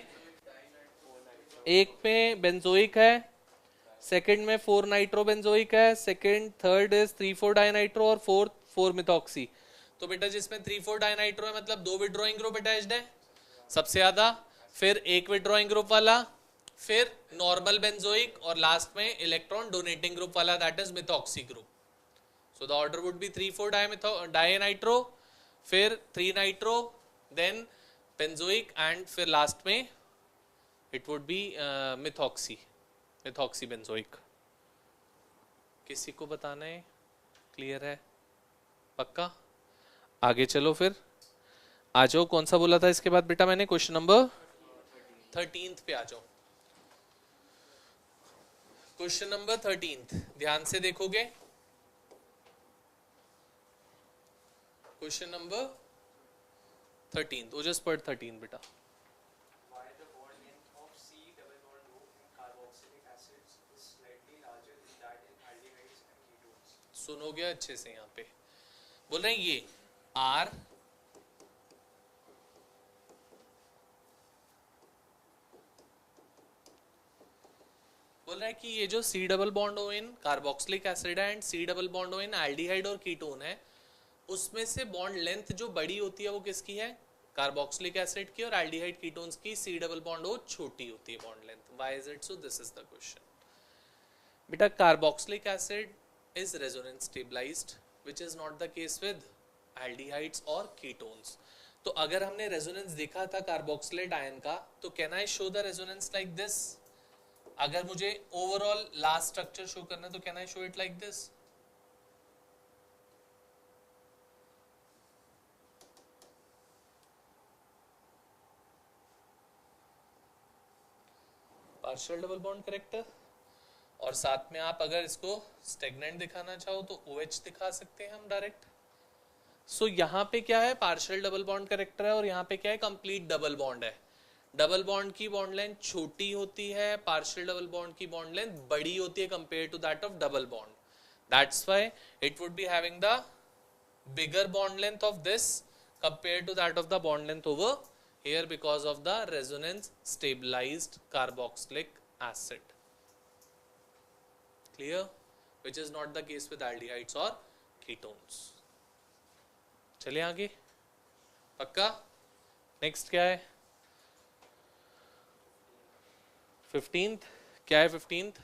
एक में बेंजोइक है, सेकंड में 4 नाइट्रोबेंजोइक है, सेकंड थर्ड इज 3,4 डाइनाइट्रो और फोर्थ 4 मिथॉक्सी। तो बेटा जिसमें 3,4 डाइनाइट्रो है मतलब 2 विड्रॉइंग ग्रुप अटैच्ड है सबसे ज्यादा, फिर एक विड्रॉइंग ग्रुप वाला, फिर नॉर्मल बेंजोइक, और लास्ट में इलेक्ट्रॉन डोनेटिंग ग्रुप वाला, that is methoxy group. So the order would be 3,4 dinitro, फिर 3 नाइट्रो, देन बेंजोइक, एंड फिर लास्ट में it would B methoxy, methoxy benzoic. किसी को बताना है? क्लियर है? पक्का? आगे चलो फिर, आ जाओ। कौन सा बोला था इसके बाद बेटा मैंने? क्वेश्चन नंबर 13th पे आ जाओ। क्वेश्चन नंबर 13th ध्यान से देखोगे। क्वेश्चन नंबर 13th, वो जस्ट पढ़ 13 बेटा। सुनोगे अच्छे से, यहाँ पे बोल रहे हैं ये R बोल रहा है कि ये जो C double bond O in carboxylic acid है and C double bond O in aldehyde और कीटोन है, उसमें से बॉन्ड लेंथ जो बड़ी होती है वो किसकी है? कार्बोक्सिलिक एसिड की, और एल्डिहाइड कीटोन्स की C डबल बॉन्ड ओ छोटी होती है bond length. Why is it so? This is the question. बेटा carboxylic acid is resonance stabilized which is not the case with aldehydes और ketones. तो अगर हमने रेजोनेंस देखा था कार्बोक्सिलेट आयन का, तो can I show the resonance like this? अगर मुझे ओवरऑल लास्ट स्ट्रक्चर शो करना है तो can I show it like this? Partial double bond character, और साथ में आप अगर इसको स्टेगनेंट दिखाना चाहो तो OH दिखा सकते हैं हम डायरेक्ट. सो यहाँ पे क्या है, पार्शियल डबल बॉन्ड करेक्टर है, और यहाँ पे क्या है, कंप्लीट डबल बॉन्ड है. डबल बॉन्ड की बॉन्ड लेंथ छोटी होती है, पार्शियल डबल बॉन्ड की बॉन्ड लेंथ बड़ी होती है compare to that of double bond. That's why it would be having the bigger bond length of this compare to that of the bond length over here because of the resonance stabilised carboxylic acid. Clear? Which is not the case with aldehydes or ketones. चलिए आगे, पक्का? Next क्या है? 15th क्या है? 15th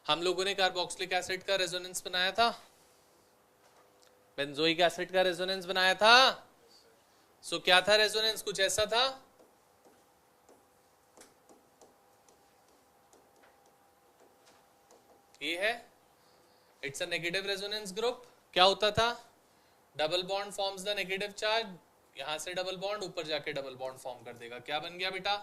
हम लोगों ने कार्बोक्सिलिक एसिड का रेजोनेंस बनाया था, बेंजोइक एसिड का रेजोनेंस बनाया था. सो क्या था रेजोनेंस? कुछ ऐसा था. ये है, it's a negative resonance group. क्या होता था? Double bond forms the negative charge, यहां से डबल बॉन्ड ऊपर जाके डबल बॉन्ड फॉर्म कर देगा. क्या बन गया बेटा?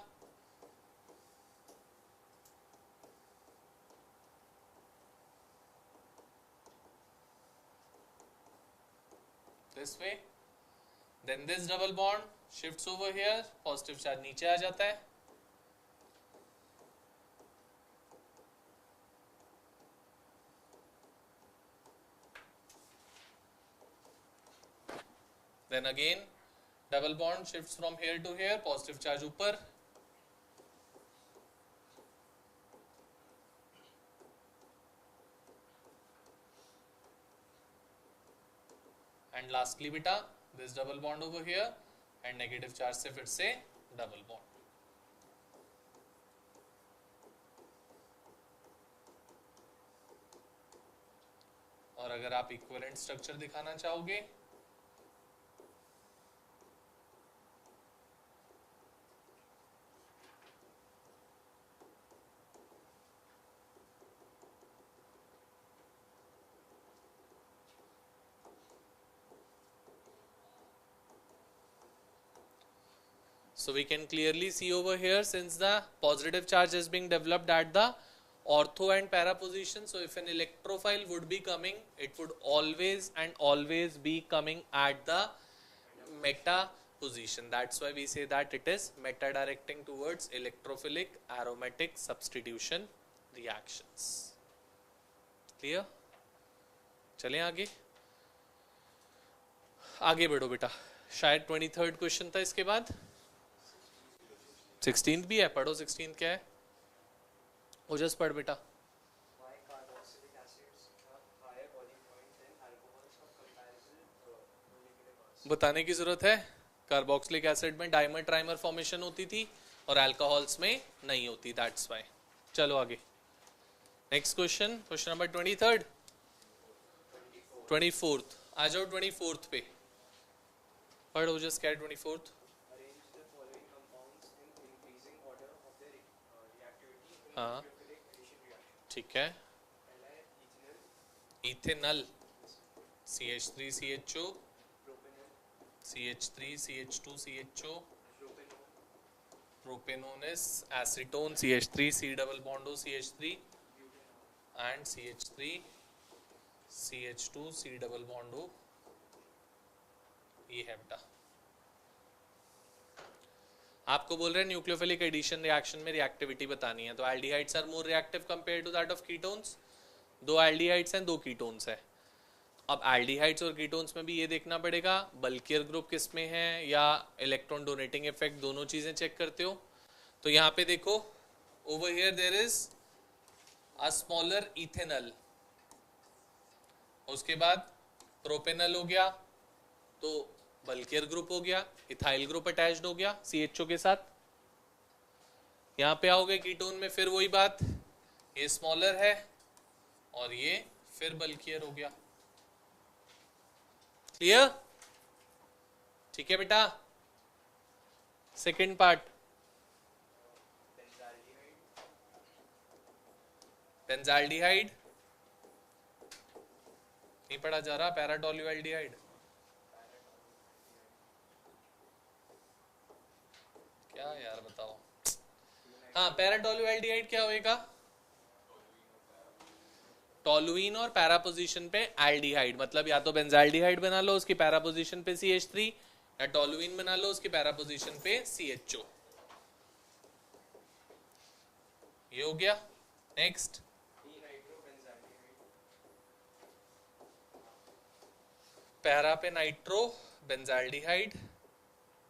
This way, then this double bond shifts over here, positive charge नीचे आ जाता है. Then again double bond shifts from here to here, positive charge ऊपर. And lastly बेटा this double bond over here and negative charge से फिर से double bond. और अगर आप इक्विवेलेंट स्ट्रक्चर दिखाना चाहोगे so we can clearly see over here, since the positive charge is being developed at the ortho and para position, so if an electrophile would be coming, it would always and always be coming at the meta position. That's why we say that it is meta directing towards electrophilic aromatic substitution reactions. Clear? चलें आगे, आगे बढ़ो बेटा. शायद 23rd question था इसके बाद. 16th भी है, पढ़ो. 16th क्या है? ओजस पढ़ बेटा. बताने की जरूरत है, कार्बोक्सिलिक एसिड में डाइमर ट्राइमर फॉर्मेशन होती थी और अल्कोहल्स में नहीं होती. That's why. चलो आगे, next question, question number 23rd 24th. आ जाओ 24th पे, पढ़ ओजस क्या है 24th. हाँ ठीक है. Ethanal CH3 CHO, CH3 CH2 CHO, propanone acetone CH3 C double bond O CH3 and CH3 CH2 C double bond O. ये है बेटा. आपको बोल रहे हैं न्यूक्लियोफिलिक एडिशन रिएक्शन में रिएक्टिविटी बतानी है, तो aldehydes are more reactive compare to that of ketones. 2 aldehydes हैं, 2 कीटोन्स है. अब एल्डिहाइड्स और कीटोन्स में भी ये देखना पड़ेगा बल्कियर ग्रुप किस में है या इलेक्ट्रॉन डोनेटिंग इफेक्ट, दोनों चीजें चेक करते हो. तो यहाँ पे देखो, over here there is a smaller ethanal, उसके बाद प्रोपेनल हो गया, तो बल्कियर ग्रुप हो गया, इथाइल ग्रुप अटैच्ड हो गया CHO के साथ. यहाँ पे आओगे कीटोन में, फिर वही बात, ये स्मॉलर है और ये फिर बल्कियर हो गया। क्लियर? ठीक है बेटा। सेकंड पार्ट, बेंजाल्डिहाइड नहीं पढ़ा जा रहा, पैराटोल्यूएल्डिहाइड। क्या यार बताओ। हाँ, पैराटोल्यूएल्डिहाइड क्या होएगा? टोलुइन और पैरा पोजीशन पे एल्डिहाइड, मतलब या तो बेंजाल्डिहाइड बना लो उसकी पैरा पोजीशन पे CH3, या टोलुइन बना लो उसकी पैरा पोजीशन पे CHO। ये हो गया। नेक्स्ट, पैरा पे नाइट्रो बेंजाल्डिहाइड,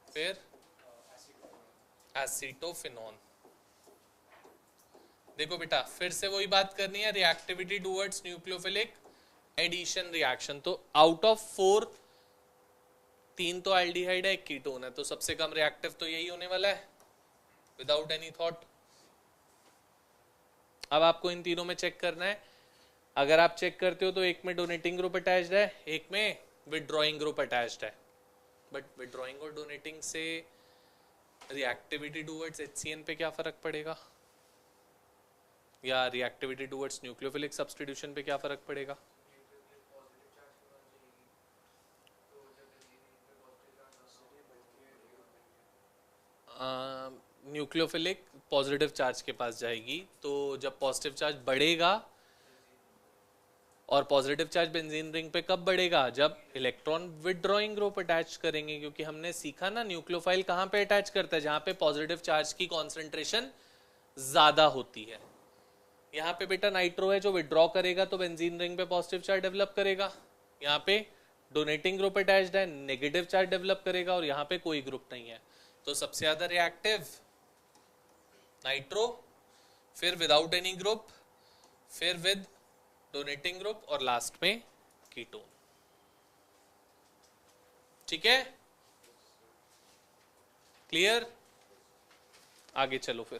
फिर एसीटोफिनोन। देखो बेटा, फिर से वही बात करनी है, reactivity towards nucleophilic addition reaction. तो आउट ऑफ 4 3 तो एल्डिहाइड है, 1 कीटोन है, तो सबसे कम रिएक्टिव तो यही होने वाला है विदाउट एनी थॉट। अब आपको इन तीनों में चेक करना है। अगर आप चेक करते हो तो एक में डोनेटिंग ग्रुप अटैच्ड है, एक में विड्रॉइंग ग्रुप अटैच्ड है, बट विड्रॉइंग और डोनेटिंग से रिएक्टिविटी टुवर्ड्स HCN पे क्या फर्क पड़ेगा, या रिएक्टिविटी टुवर्ड्स न्यूक्लियोफिलिक सब्स्टिट्यूशन पे क्या फर्क पड़ेगा? न्यूक्लियोफिलिक पॉजिटिव चार्ज के पास जाएगी, तो जब पॉजिटिव चार्ज बढ़ेगा, और पॉजिटिव चार्ज बेंजीन रिंग पे कब बढ़ेगा? जब इलेक्ट्रॉन विड्रॉइंग ग्रुप अटैच करेंगे, क्योंकि हमने सीखा ना न्यूक्लियोफाइल कहाँ पे अटैच करता है, जहां पे पॉजिटिव चार्ज की कॉन्सेंट्रेशन ज्यादा होती है। यहाँ पे बेटा नाइट्रो है जो विड्रॉ करेगा तो बेंजीन रिंग पे पॉजिटिव चार्ज डेवलप करेगा, यहाँ पे डोनेटिंग ग्रुप अटैच्ड है, नेगेटिव चार्ज डेवलप करेगा, और यहाँ पे कोई ग्रुप नहीं है, तो सबसे ज्यादा रिएक्टिव नाइट्रो, फिर विदाउट एनी ग्रुप, फिर विद डोनेटिंग ग्रुप, और लास्ट में कीटोन। ठीक है, क्लियर? आगे चलो फिर।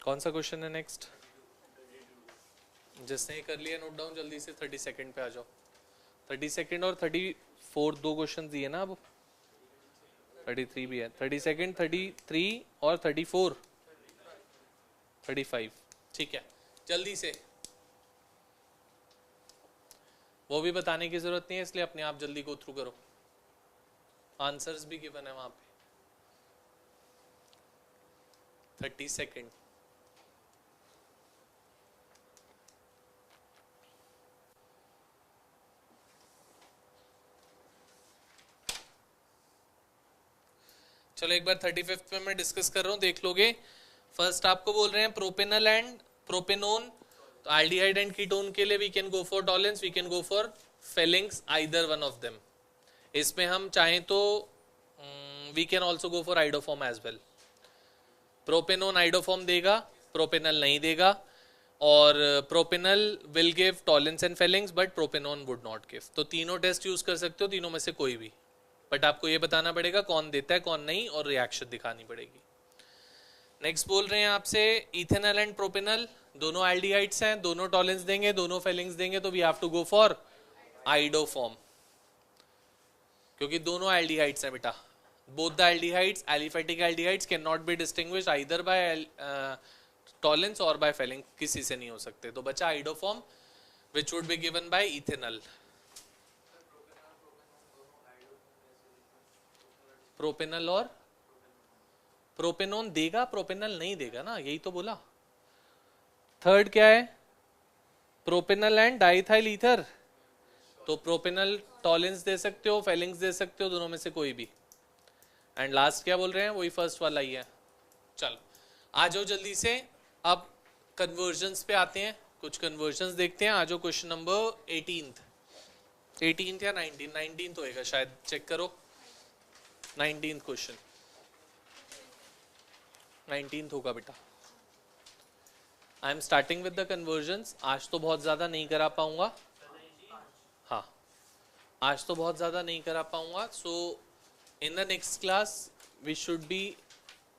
कौन सा क्वेश्चन है नेक्स्ट? जिसने कर लिया नोट डाउन जल्दी से, 30 सेकंड पे आ जाओ। 30 सेकंड और 34 दो क्वेश्चन दिए ना, अब 33 भी है। 30 सेकंड, 33 और 34, 35। ठीक है, जल्दी से। वो भी बताने की जरूरत नहीं है, इसलिए अपने आप जल्दी गो थ्रू करो, आंसर्स भी गिवन है वहां पे। 30 सेकंड। चलो एक बार 35th में मैं डिस्कस कर रहा हूँ, देख लोगे। फर्स्ट आपको बोल रहे हैं प्रोपेनल एंड प्रोपेनोन, तो एल्डिहाइड एंड कीटोन के लिए we can go for Tollens, we can go for Fehling's, either one of them. इसमें हम चाहें तो we can also go for iodoform as well. Propanone iodoform देगा, प्रोपेनल नहीं देगा, और propanal will give Tollens and Fehling's but propanone would not give. तो तीनों टेस्ट यूज कर सकते हो, तीनों में से कोई भी, बट आपको ये बताना पड़ेगा कौन देता है कौन नहीं, और रिएक्शन दिखानी पड़ेगी। नेक्स्ट बोल रहे हैं आपसे इथेनॉल एंड प्रोपेनल, दोनों एल्डिहाइड्स हैं, दोनों टॉलेंस देंगे, दोनों फेलिंग्स देंगे, तो we have to go for iodoform, क्योंकि दोनों एल्डिहाइड्स हैं बेटा। Both the aldehydes, aliphatic aldehydes, can not be distinguished either by Tollens और बाय फेलिंग, किसी से नहीं हो सकते। तो बचा iodoform which would be given by ethanol. Propanal और प्रोपेनोन देगा, प्रोपेनल नहीं देगा ना, यही तो बोला। थर्ड क्या है? प्रोपेनल एंड डाइथाइल ईथर, तो प्रोपेनल टॉलेंस दे सकते हो, फेलिंग्स दे सकते हो, दोनों में से कोई भी। एंड लास्ट क्या बोल रहे हैं? वही फर्स्ट वाला ही है। चलो आ जाओ जल्दी से, अब कन्वर्जन्स पे आते हैं, कुछ कन्वर्जन्स देखते हैं। आ जाओ क्वेश्चन नंबर 18th या 19th होएगा शायद, चेक करो। 19th क्वेश्चन, 19th होगा बेटा। I am starting with the convergence. आज तो बहुत ज़्यादा नहीं करा पाऊंगा. हाँ, आज तो बहुत ज़्यादा नहीं करा पाऊंगा. So in the next class we should be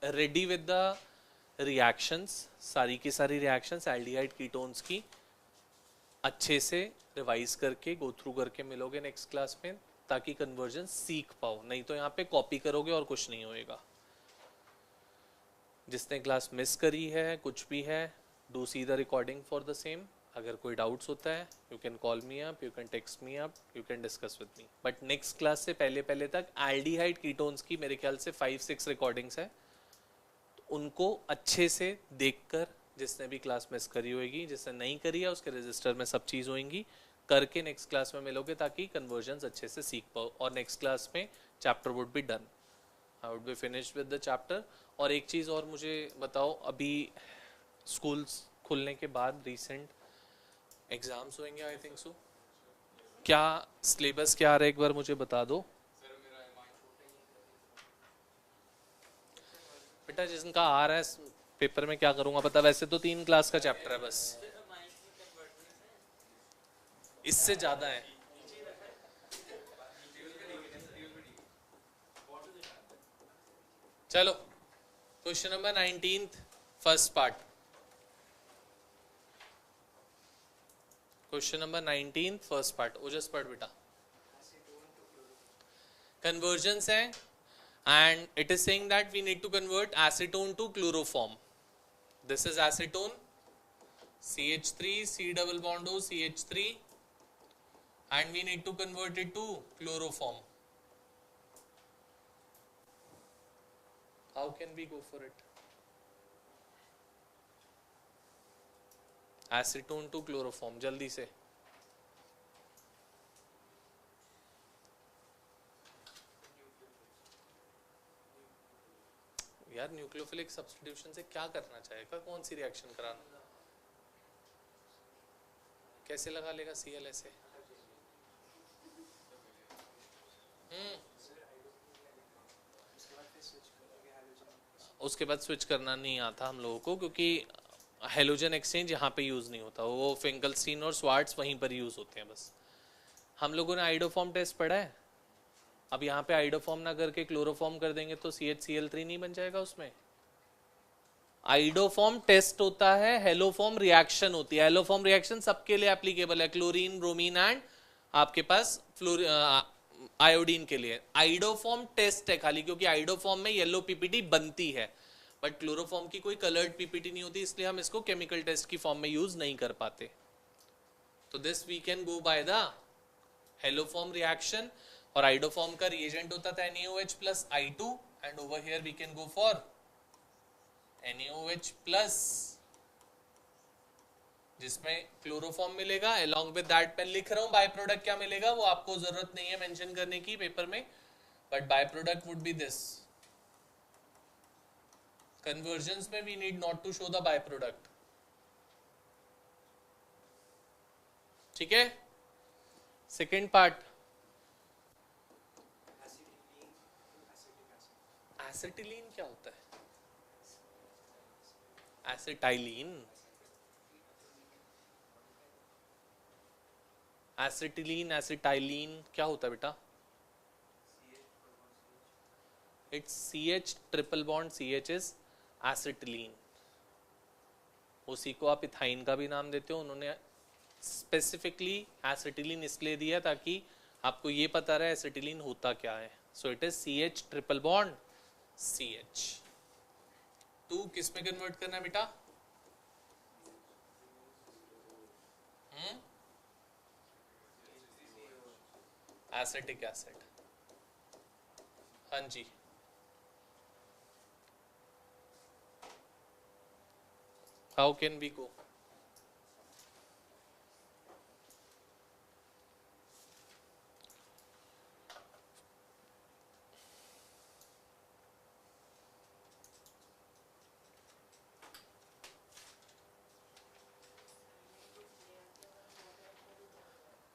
ready with the reactions. सारी की सारी रिएक्शंस एल्डिहाइड कीटोन्स की अच्छे से रिवाइज करके गो थ्रू करके मिलोगे नेक्स्ट क्लास में, ताकि कन्वर्जन सीख पाओ. नहीं तो यहाँ पे कॉपी करोगे और कुछ नहीं होएगा. जिसने क्लास मिस करी है कुछ भी है, do see the recording for the same. अगर कोई डाउट्स होता है you can call me up, you can text me up, you can discuss with me. But next class से पहले पहले तक एल्डिहाइड कीटोन्स की मेरे ख्याल से 5-6 रिकॉर्डिंग्स है. तो उनको अच्छे से देखकर, जिसने भी क्लास मिस करी होगी, जिसने नहीं करी है उसके रजिस्टर में सब चीज़ होंगी, करके नेक्स्ट क्लास में मिलोगे ताकि कन्वर्जन्स अच्छे से सीख पाओ. और नेक्स्ट क्लास में chapter would be done, I would be finished with the chapter. और एक चीज़ और मुझे बताओ, अभी स्कूल्स खुलने के बाद रिसेंट एग्जाम्स होंगे आई थिंक सो. क्या सिलेबस क्या आ रहा है एक बार मुझे बता दो बेटा. जिनका आ रहा है पेपर में क्या करूंगा पता. वैसे तो 3 क्लास का चैप्टर है बस, इससे ज्यादा है. चलो question number 19 first part. Question number 19 first part. Ojas पढ़ बेटा. कन्वर्जन्स है and it is saying that we need to convert acetone to chloroform. This is acetone, CH3, C double bond O, CH3, and we need to convert it to chloroform. How can we go for it? Acetone to chloroform, jaldi se. यार nucleophilic substitution से क्या करना चाहेगा, कौन सी reaction कराना, कैसे लगा लेगा Cl ऐसे. उसके बाद स्विच करना नहीं आता हम लोगों को, क्योंकि हेलोजन एक्सचेंज यहाँ पे यूज नहीं होता, वो फिंकलस्टीन और स्वार्ट्स वहीं पर यूज होते हैं बस. हम लोगों ने आइडोफॉर्म टेस्ट पढ़ा है. अब यहाँ पे आइडोफॉर्म ना करके क्लोरोफॉर्म कर देंगे तो CHCl3 नहीं बन जाएगा उसमें. आइडोफॉर्म टेस्ट होता है, हेलोफॉर्म रिएक्शन होती है. हेलोफॉर्म रिएक्शन सबके लिए एप्लीकेबल है, क्लोरीन, ब्रोमीन एंड आपके पास आयोडीन के लिए. आइडोफॉर्म टेस्ट है खाली, क्योंकि आइडोफॉर्म में येलो पीपीटी बनती है, बट क्लोरोफॉर्म की कोई कलर्ड पीपीटी नहीं होती, इसलिए हम इसको केमिकल टेस्ट की फॉर्म में यूज नहीं कर पाते. तो this we can go by the haloform reaction. और आइडोफॉर्म का रिएजेंट होता था NaOH plus I2, and over here we can go for NaOH plus, जिसमें क्लोरोफॉर्म मिलेगा. along with that मैं लिख रहा हूं बाय प्रोडक्ट क्या मिलेगा, वो आपको जरूरत नहीं है मेंशन करने की पेपर में, but by product would be this. Conversions में we need not to show the by product. ठीक है. सेकेंड पार्ट, एसिटिलीन क्या होता है? एसिटाइलीन. एसिटिलीन, एसिटाइलीन क्या होता है बेटा? It's CH triple bond CH is acetylene. उसी को आप इथाइन का भी नाम देते हो. उन्होंने स्पेसिफिकली एसिटिलीन इसलिए दिया ताकि आपको ये पता रहे एसिटिलीन होता क्या है. So it is CH triple bond CH. 2 किस में कन्वर्ट करना है बेटा? Acetic acid. हाँ जी. How can we go?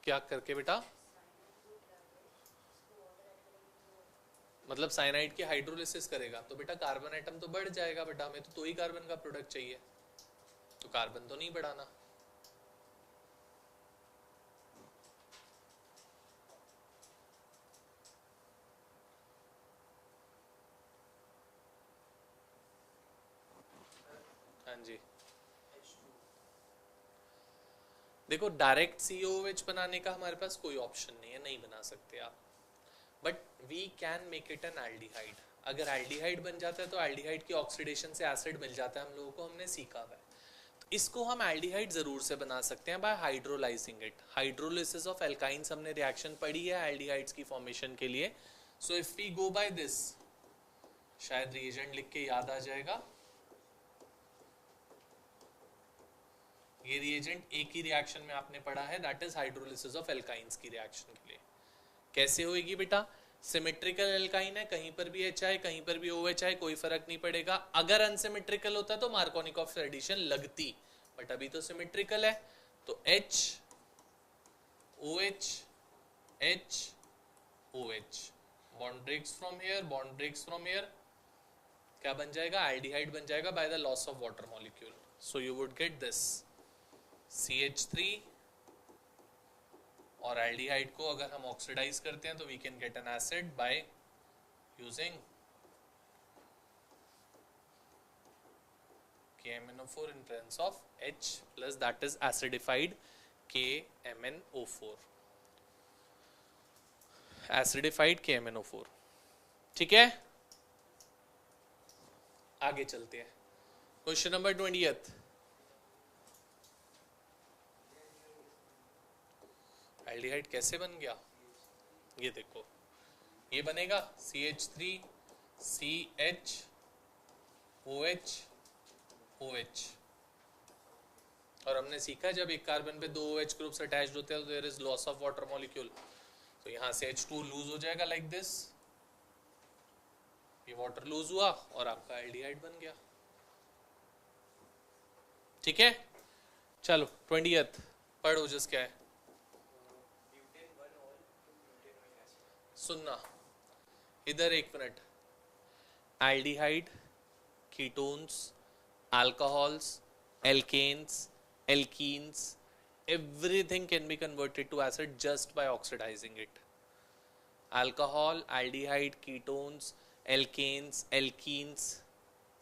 क्या करके बेटा? मतलब साइनाइड की हाइड्रोलिसिस करेगा तो बेटा कार्बन एटम तो बढ़ जाएगा बेटा, हमें तो 2 ही कार्बन का प्रोडक्ट चाहिए. तो कार्बन तो नहीं बढ़ाना। हाँ जी, देखो डायरेक्ट COOH बनाने का हमारे पास कोई ऑप्शन नहीं है, नहीं बना सकते आप, but we can make it an aldehyde. अगर एल्डिहाइड बन जाता है तो एल्डिहाइड की ऑक्सीडेशन से एसिड मिल जाता है, हम लोगों को, हमने सीखा हुआ है। तो इसको हम एल्डिहाइड जरूर से बना सकते हैं by hydrolysing it. Hydrolysis of alkynes हमने रिएक्शन पढ़ी है एल्डिहाइड्स की फॉर्मेशन के लिए। So if we go by this, शायद रिएजेंट लिख के याद आ जाएगा, ये रिएजेंट एक ही रिएक्शन में आपने पढ़ा है, that is hydrolysis of alkynes की रिएक्शन के लिए। कैसे होएगी बेटा? सिमेट्रिकल एल्काइन है, कहीं पर भी H आए कहीं पर भी OH आए कोई फर्क नहीं पड़ेगा। अगर अनसिमेट्रिकल होता तो मार्कोनिकॉफ एडिशन लगती, बट अभी तो सिमेट्रिकल है, तो H OH H OH, bond breaks from here, bond breaks from here, क्या बन जाएगा? एल्डिहाइड बन जाएगा by the loss of water molecule. So you would get this CH3, और एल्डिहाइड को अगर हम ऑक्सीडाइज करते हैं तो we can get an acid by using KMnO4 in presence of H plus, that is acidified KMnO4, acidified KMnO4। ठीक है, आगे चलते हैं। क्वेश्चन नंबर 20th, एल्डिहाइड कैसे बन गया? ये देखो, ये बनेगा CH3 CH OH OH, और हमने सीखा जब एक कार्बन पे दो OH ग्रुप्स अटैच्ड होते हैं तो there is loss of water molecule, तो यहाँ से H2 लूज हो जाएगा लाइक दिस, ये वाटर लूज हुआ और आपका एल्डिहाइड बन गया। ठीक है, चलो 20th पढ़ो, जिस क्या है सुनना इधर एक minute. Aldehyde, ketones, alcohols, alkanes, alkenes, everything can be converted to acid just by oxidizing it. Alcohol, aldehyde, ketones, alkanes, alkenes,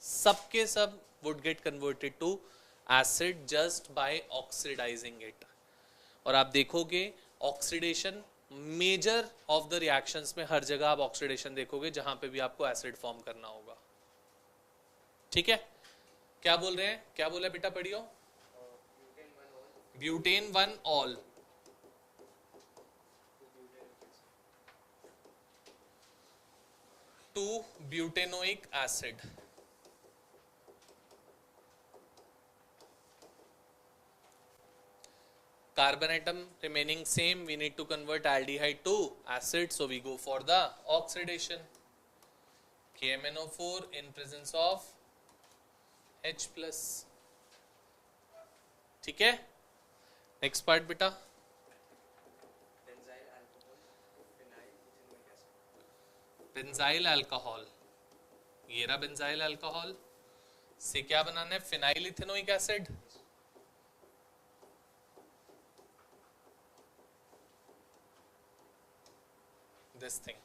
सबके सब would get converted to acid just by oxidizing it। और आप देखोगे oxidation measure of the reactions में हर जगह आप oxidation देखोगे जहां पे भी आपको एसिड फॉर्म करना होगा। ठीक है, क्या बोल रहे हैं, क्या बोला बेटा, पढ़ियो। Butane 1 ol, to butanoic acid, carbon atom remaining same, we need to convert aldehyde to acid, so we go for the oxidation, KMnO4 in presence of H plus। ठीक है, नेक्स्ट पार्ट बेटा, बेंजाइल अल्कोहल, ये रहा benzyl alcohol से क्या बनाना है? Phenyl ethanoic acid. This thing,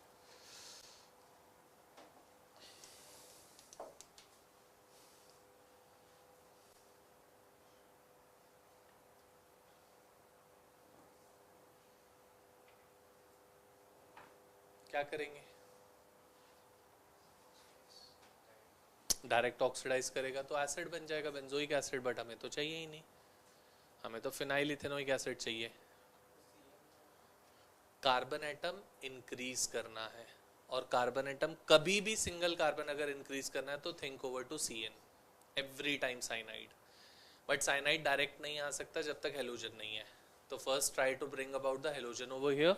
क्या करेंगे? डायरेक्ट ऑक्सीडाइज करेगा तो एसिड बन जाएगा बेंजोइक एसिड, बट हमें तो चाहिए ही नहीं, हमें तो फिनाइल इथेनोइक एसिड चाहिए। कार्बन एटम इंक्रीज करना है, और कार्बन एटम कभी भी सिंगल कार्बन अगर इंक्रीज करना है तो think over to CN every time cyanide, but cyanide direct नहीं आ सकता जब तक हेलोजन नहीं है। तो first try to bring about the halogen over here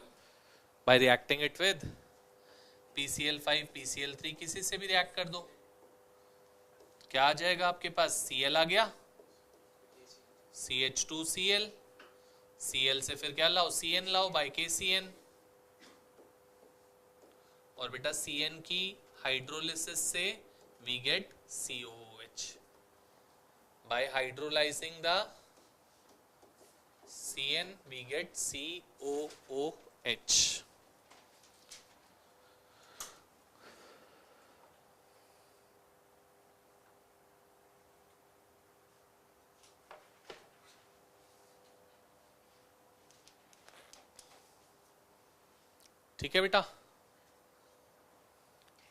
by reacting it with PCl5 PCl3, किसी से भी रिएक्ट कर दो, क्या आ जाएगा आपके पास? Cl आ गया, CH2Cl, Cl से फिर क्या लाओ? CN लाओ बाय KCN, और बेटा CN की हाइड्रोलिसिस से we get COOH। by hydrolyzing the CN we get COOH. ठीक है बेटा,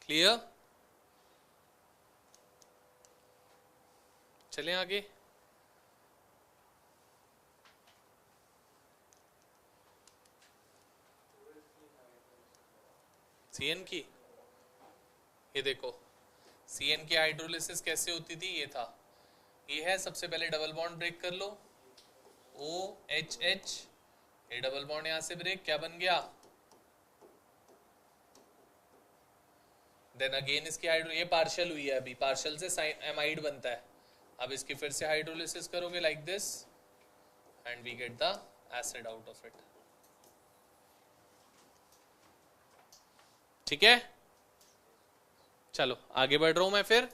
क्लियर? चलें आगे। सीएन की, ये देखो सीएन की हाइड्रोलिसिस कैसे होती थी, ये था, ये है, सबसे पहले डबल बॉन्ड ब्रेक कर लो, OHH, ये डबल बॉन्ड यहां से ब्रेक, क्या बन गया, देन अगेन इसकी हाइड्रो, ये पार्शियल हुई है, अभी पार्शियल से एमाइड बनता है, अब इसकी फिर से हाइड्रोलिसिस करोगे like this and we get the acid out of it. ठीक है, चलो आगे बढ़ रहा हूं मैं फिर।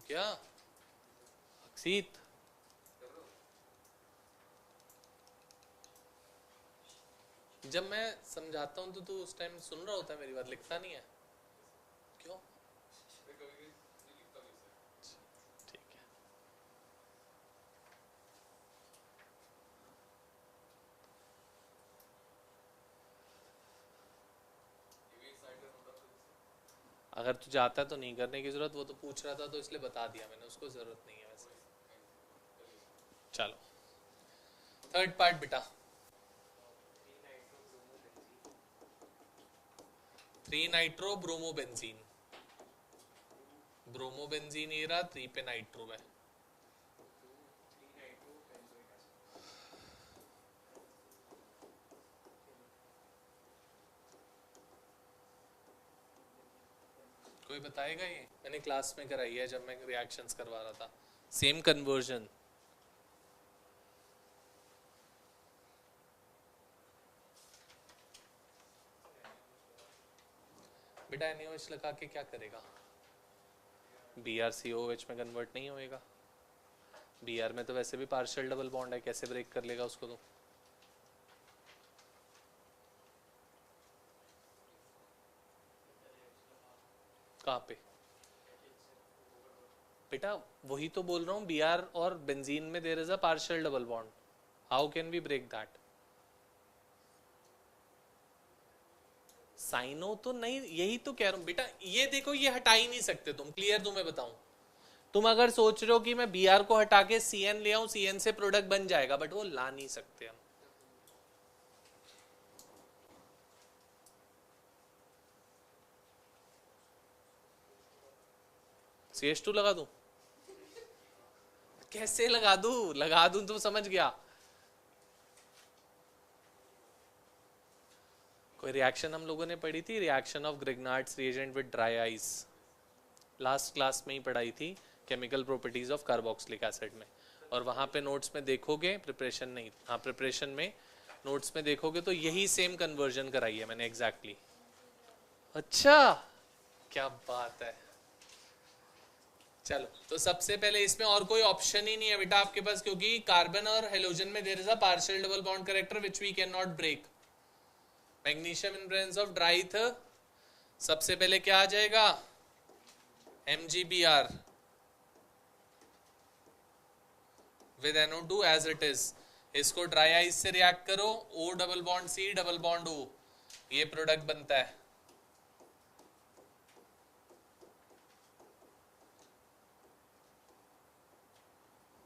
क्या अक्सीत, जब मैं समझाता हूं तो तू उस टाइम सुन रहा होता है मेरी बात, लिखता नहीं है क्यों? ठीक है, अगर तू चाहता है तो नहीं करने की जरूरत, वो तो पूछ रहा था तो इसलिए बता दिया मैंने, उसको जरूरत नहीं है वैसे। चलो थर्ड पार्ट बेटा, 3 नाइट्रो ब्रोमोबेंजीन, ब्रोमोबेंजीन ये रहा, 3 पे नाइट्रो है, कोई बताएगा? ये मैंने क्लास में कराई है जब मैं रिएक्शंस करवा रहा था, सेम कन्वर्जन। बेटा NaOH लगा के क्या करेगा, BrCOH में कन्वर्ट नहीं होएगा, Br में तो वैसे भी पार्शियल डबल बॉन्ड है, कैसे ब्रेक कर लेगा उसको? तो कहाँ पे बेटा, वही तो बोल रहा हूँ, Br और बेंजीन में there is a partial double bond, how can we break that? Cyano तो नहीं, यही तो कह रहा हूँ बेटा, ये देखो ये हटा ही नहीं सकते तुम, क्लियर तुम्हें बताऊं, तुम अगर सोच रहे हो कि मैं Br को हटा के CN ले आऊं, CN से प्रोडक्ट बन जाएगा, बट वो ला नहीं सकते हम। CH2 लगा दूं? कैसे लगा दूं तुम समझ गया। कोई रिएक्शन हम लोगों ने पढ़ी थी, reaction of Grignard's reagent with dry ice, last class में ही पढ़ाई थी, chemical properties of carboxylic acid में, और वहां पे नोट्स में देखोगे, प्रिपरेशन नहीं, हाँ प्रिपरेशन में नोट्स में देखोगे तो यही सेम कन्वर्जन कराई है मैंने एग्जैक्टली। अच्छा क्या बात है, चलो तो सबसे पहले इसमें और कोई ऑप्शन ही नहीं है बेटा आपके पास, क्योंकि कार्बन और हेलोजन में there is a partial double bond character which we can not break. Magnesium in presence of dry ether, सबसे पहले क्या आ जाएगा, MgBr with NO2 as it is, इसको ड्राई आइस से रिएक्ट करो, O double bond C double bond O, ये product बनता है,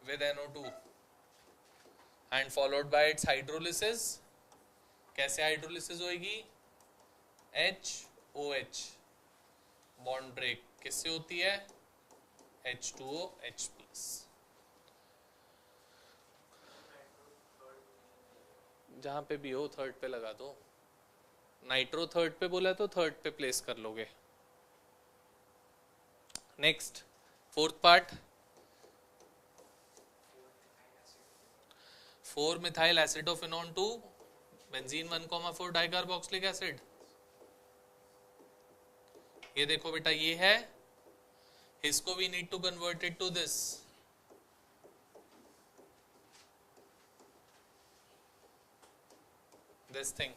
with NO2 and followed by its hydrolysis। कैसे हाइड्रोलिसिस होएगी, HOH बॉन्ड ब्रेक किससे होती है, H2OH+। जहां पे भी हो थर्ड पे लगा दो, नाइट्रो थर्ड पे बोला तो थर्ड पे प्लेस कर लोगे। Next fourth part, 4 methyl acetophenone to benzene 1,4 dicarboxylic acid. ये देखो बेटा ये है, इसको we need to convert it to this. This thing,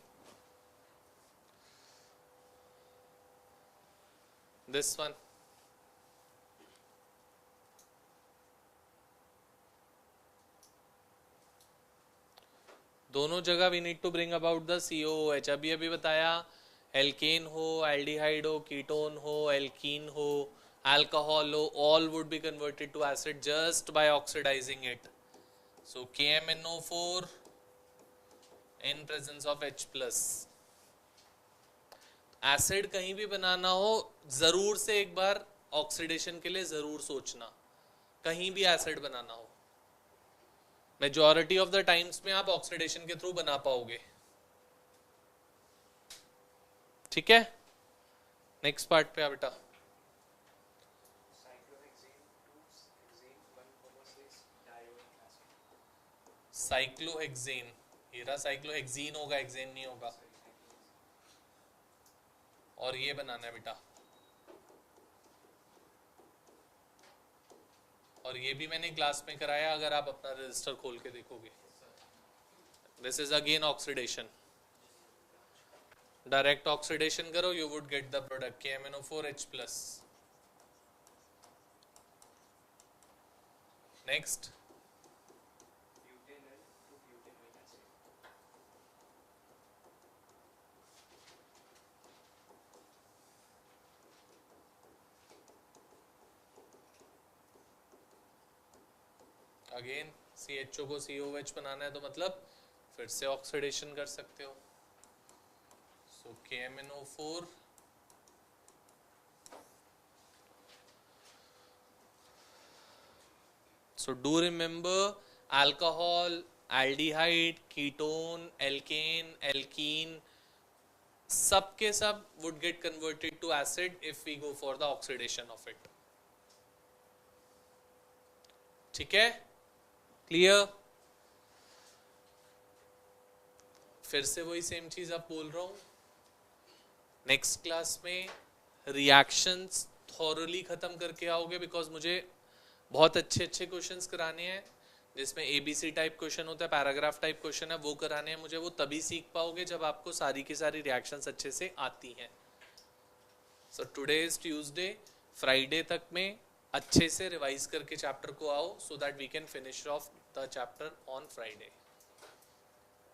this one, दोनों जगह we need to bring about the COOH। अभी बताया एल्केन हो, एल्डिहाइड हो, कीटोन हो, एल्कीन हो, अल्कोहल हो, all would be converted to acid just by oxidizing it. So KMnO4 in presence of H plus। Acid कहीं भी बनाना हो जरूर से एक बार ऑक्सीडेशन के लिए जरूर सोचना, कहीं भी एसिड बनाना हो मेजॉरिटी ऑफ द टाइम्स में आप ऑक्सीडेशन के थ्रू बना पाओगे। ठीक है, नेक्स्ट पार्ट पे आ बेटा। साइक्लोहेक्सेन, ये रहा साइक्लोहेक्सीन होगा, हेक्सेन नहीं होगा। और ये बनाना है बेटा, और ये भी मैंने क्लास में कराया, अगर आप अपना रजिस्टर खोल के देखोगे। This is again oxidation, direct oxidation करो, you would get the product KMnO4H+। Next, again CHO को COH बनाना है तो मतलब फिर से ऑक्सीडेशन कर सकते हो। सो KMnO4 so do remember alcohol, aldehyde, ketone, alkane, alkene सब के सब would get converted to acid if we go for the oxidation of it। ठीक है, क्लियर। फिर से वही सेम चीज आप बोल रहा हूं, नेक्स्ट क्लास में रिएक्शंस थॉरली खत्म करके आओगे, बिकॉज मुझे बहुत अच्छे अच्छे क्वेश्चंस कराने हैं जिसमें ABC टाइप क्वेश्चन होता है, पैराग्राफ टाइप क्वेश्चन है, वो कराने हैं मुझे। वो तभी सीख पाओगे जब आपको सारी की सारी रिएक्शंस अच्छे से आती हैं। So today is Tuesday, Friday तक में अच्छे से रिवाइज करके चैप्टर को आओ, so that we can finish off the chapter on Friday.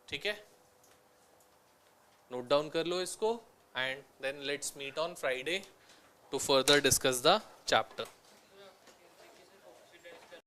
ठीक है, नोट डाउन कर लो इसको, and then let's meet on Friday to further discuss the chapter.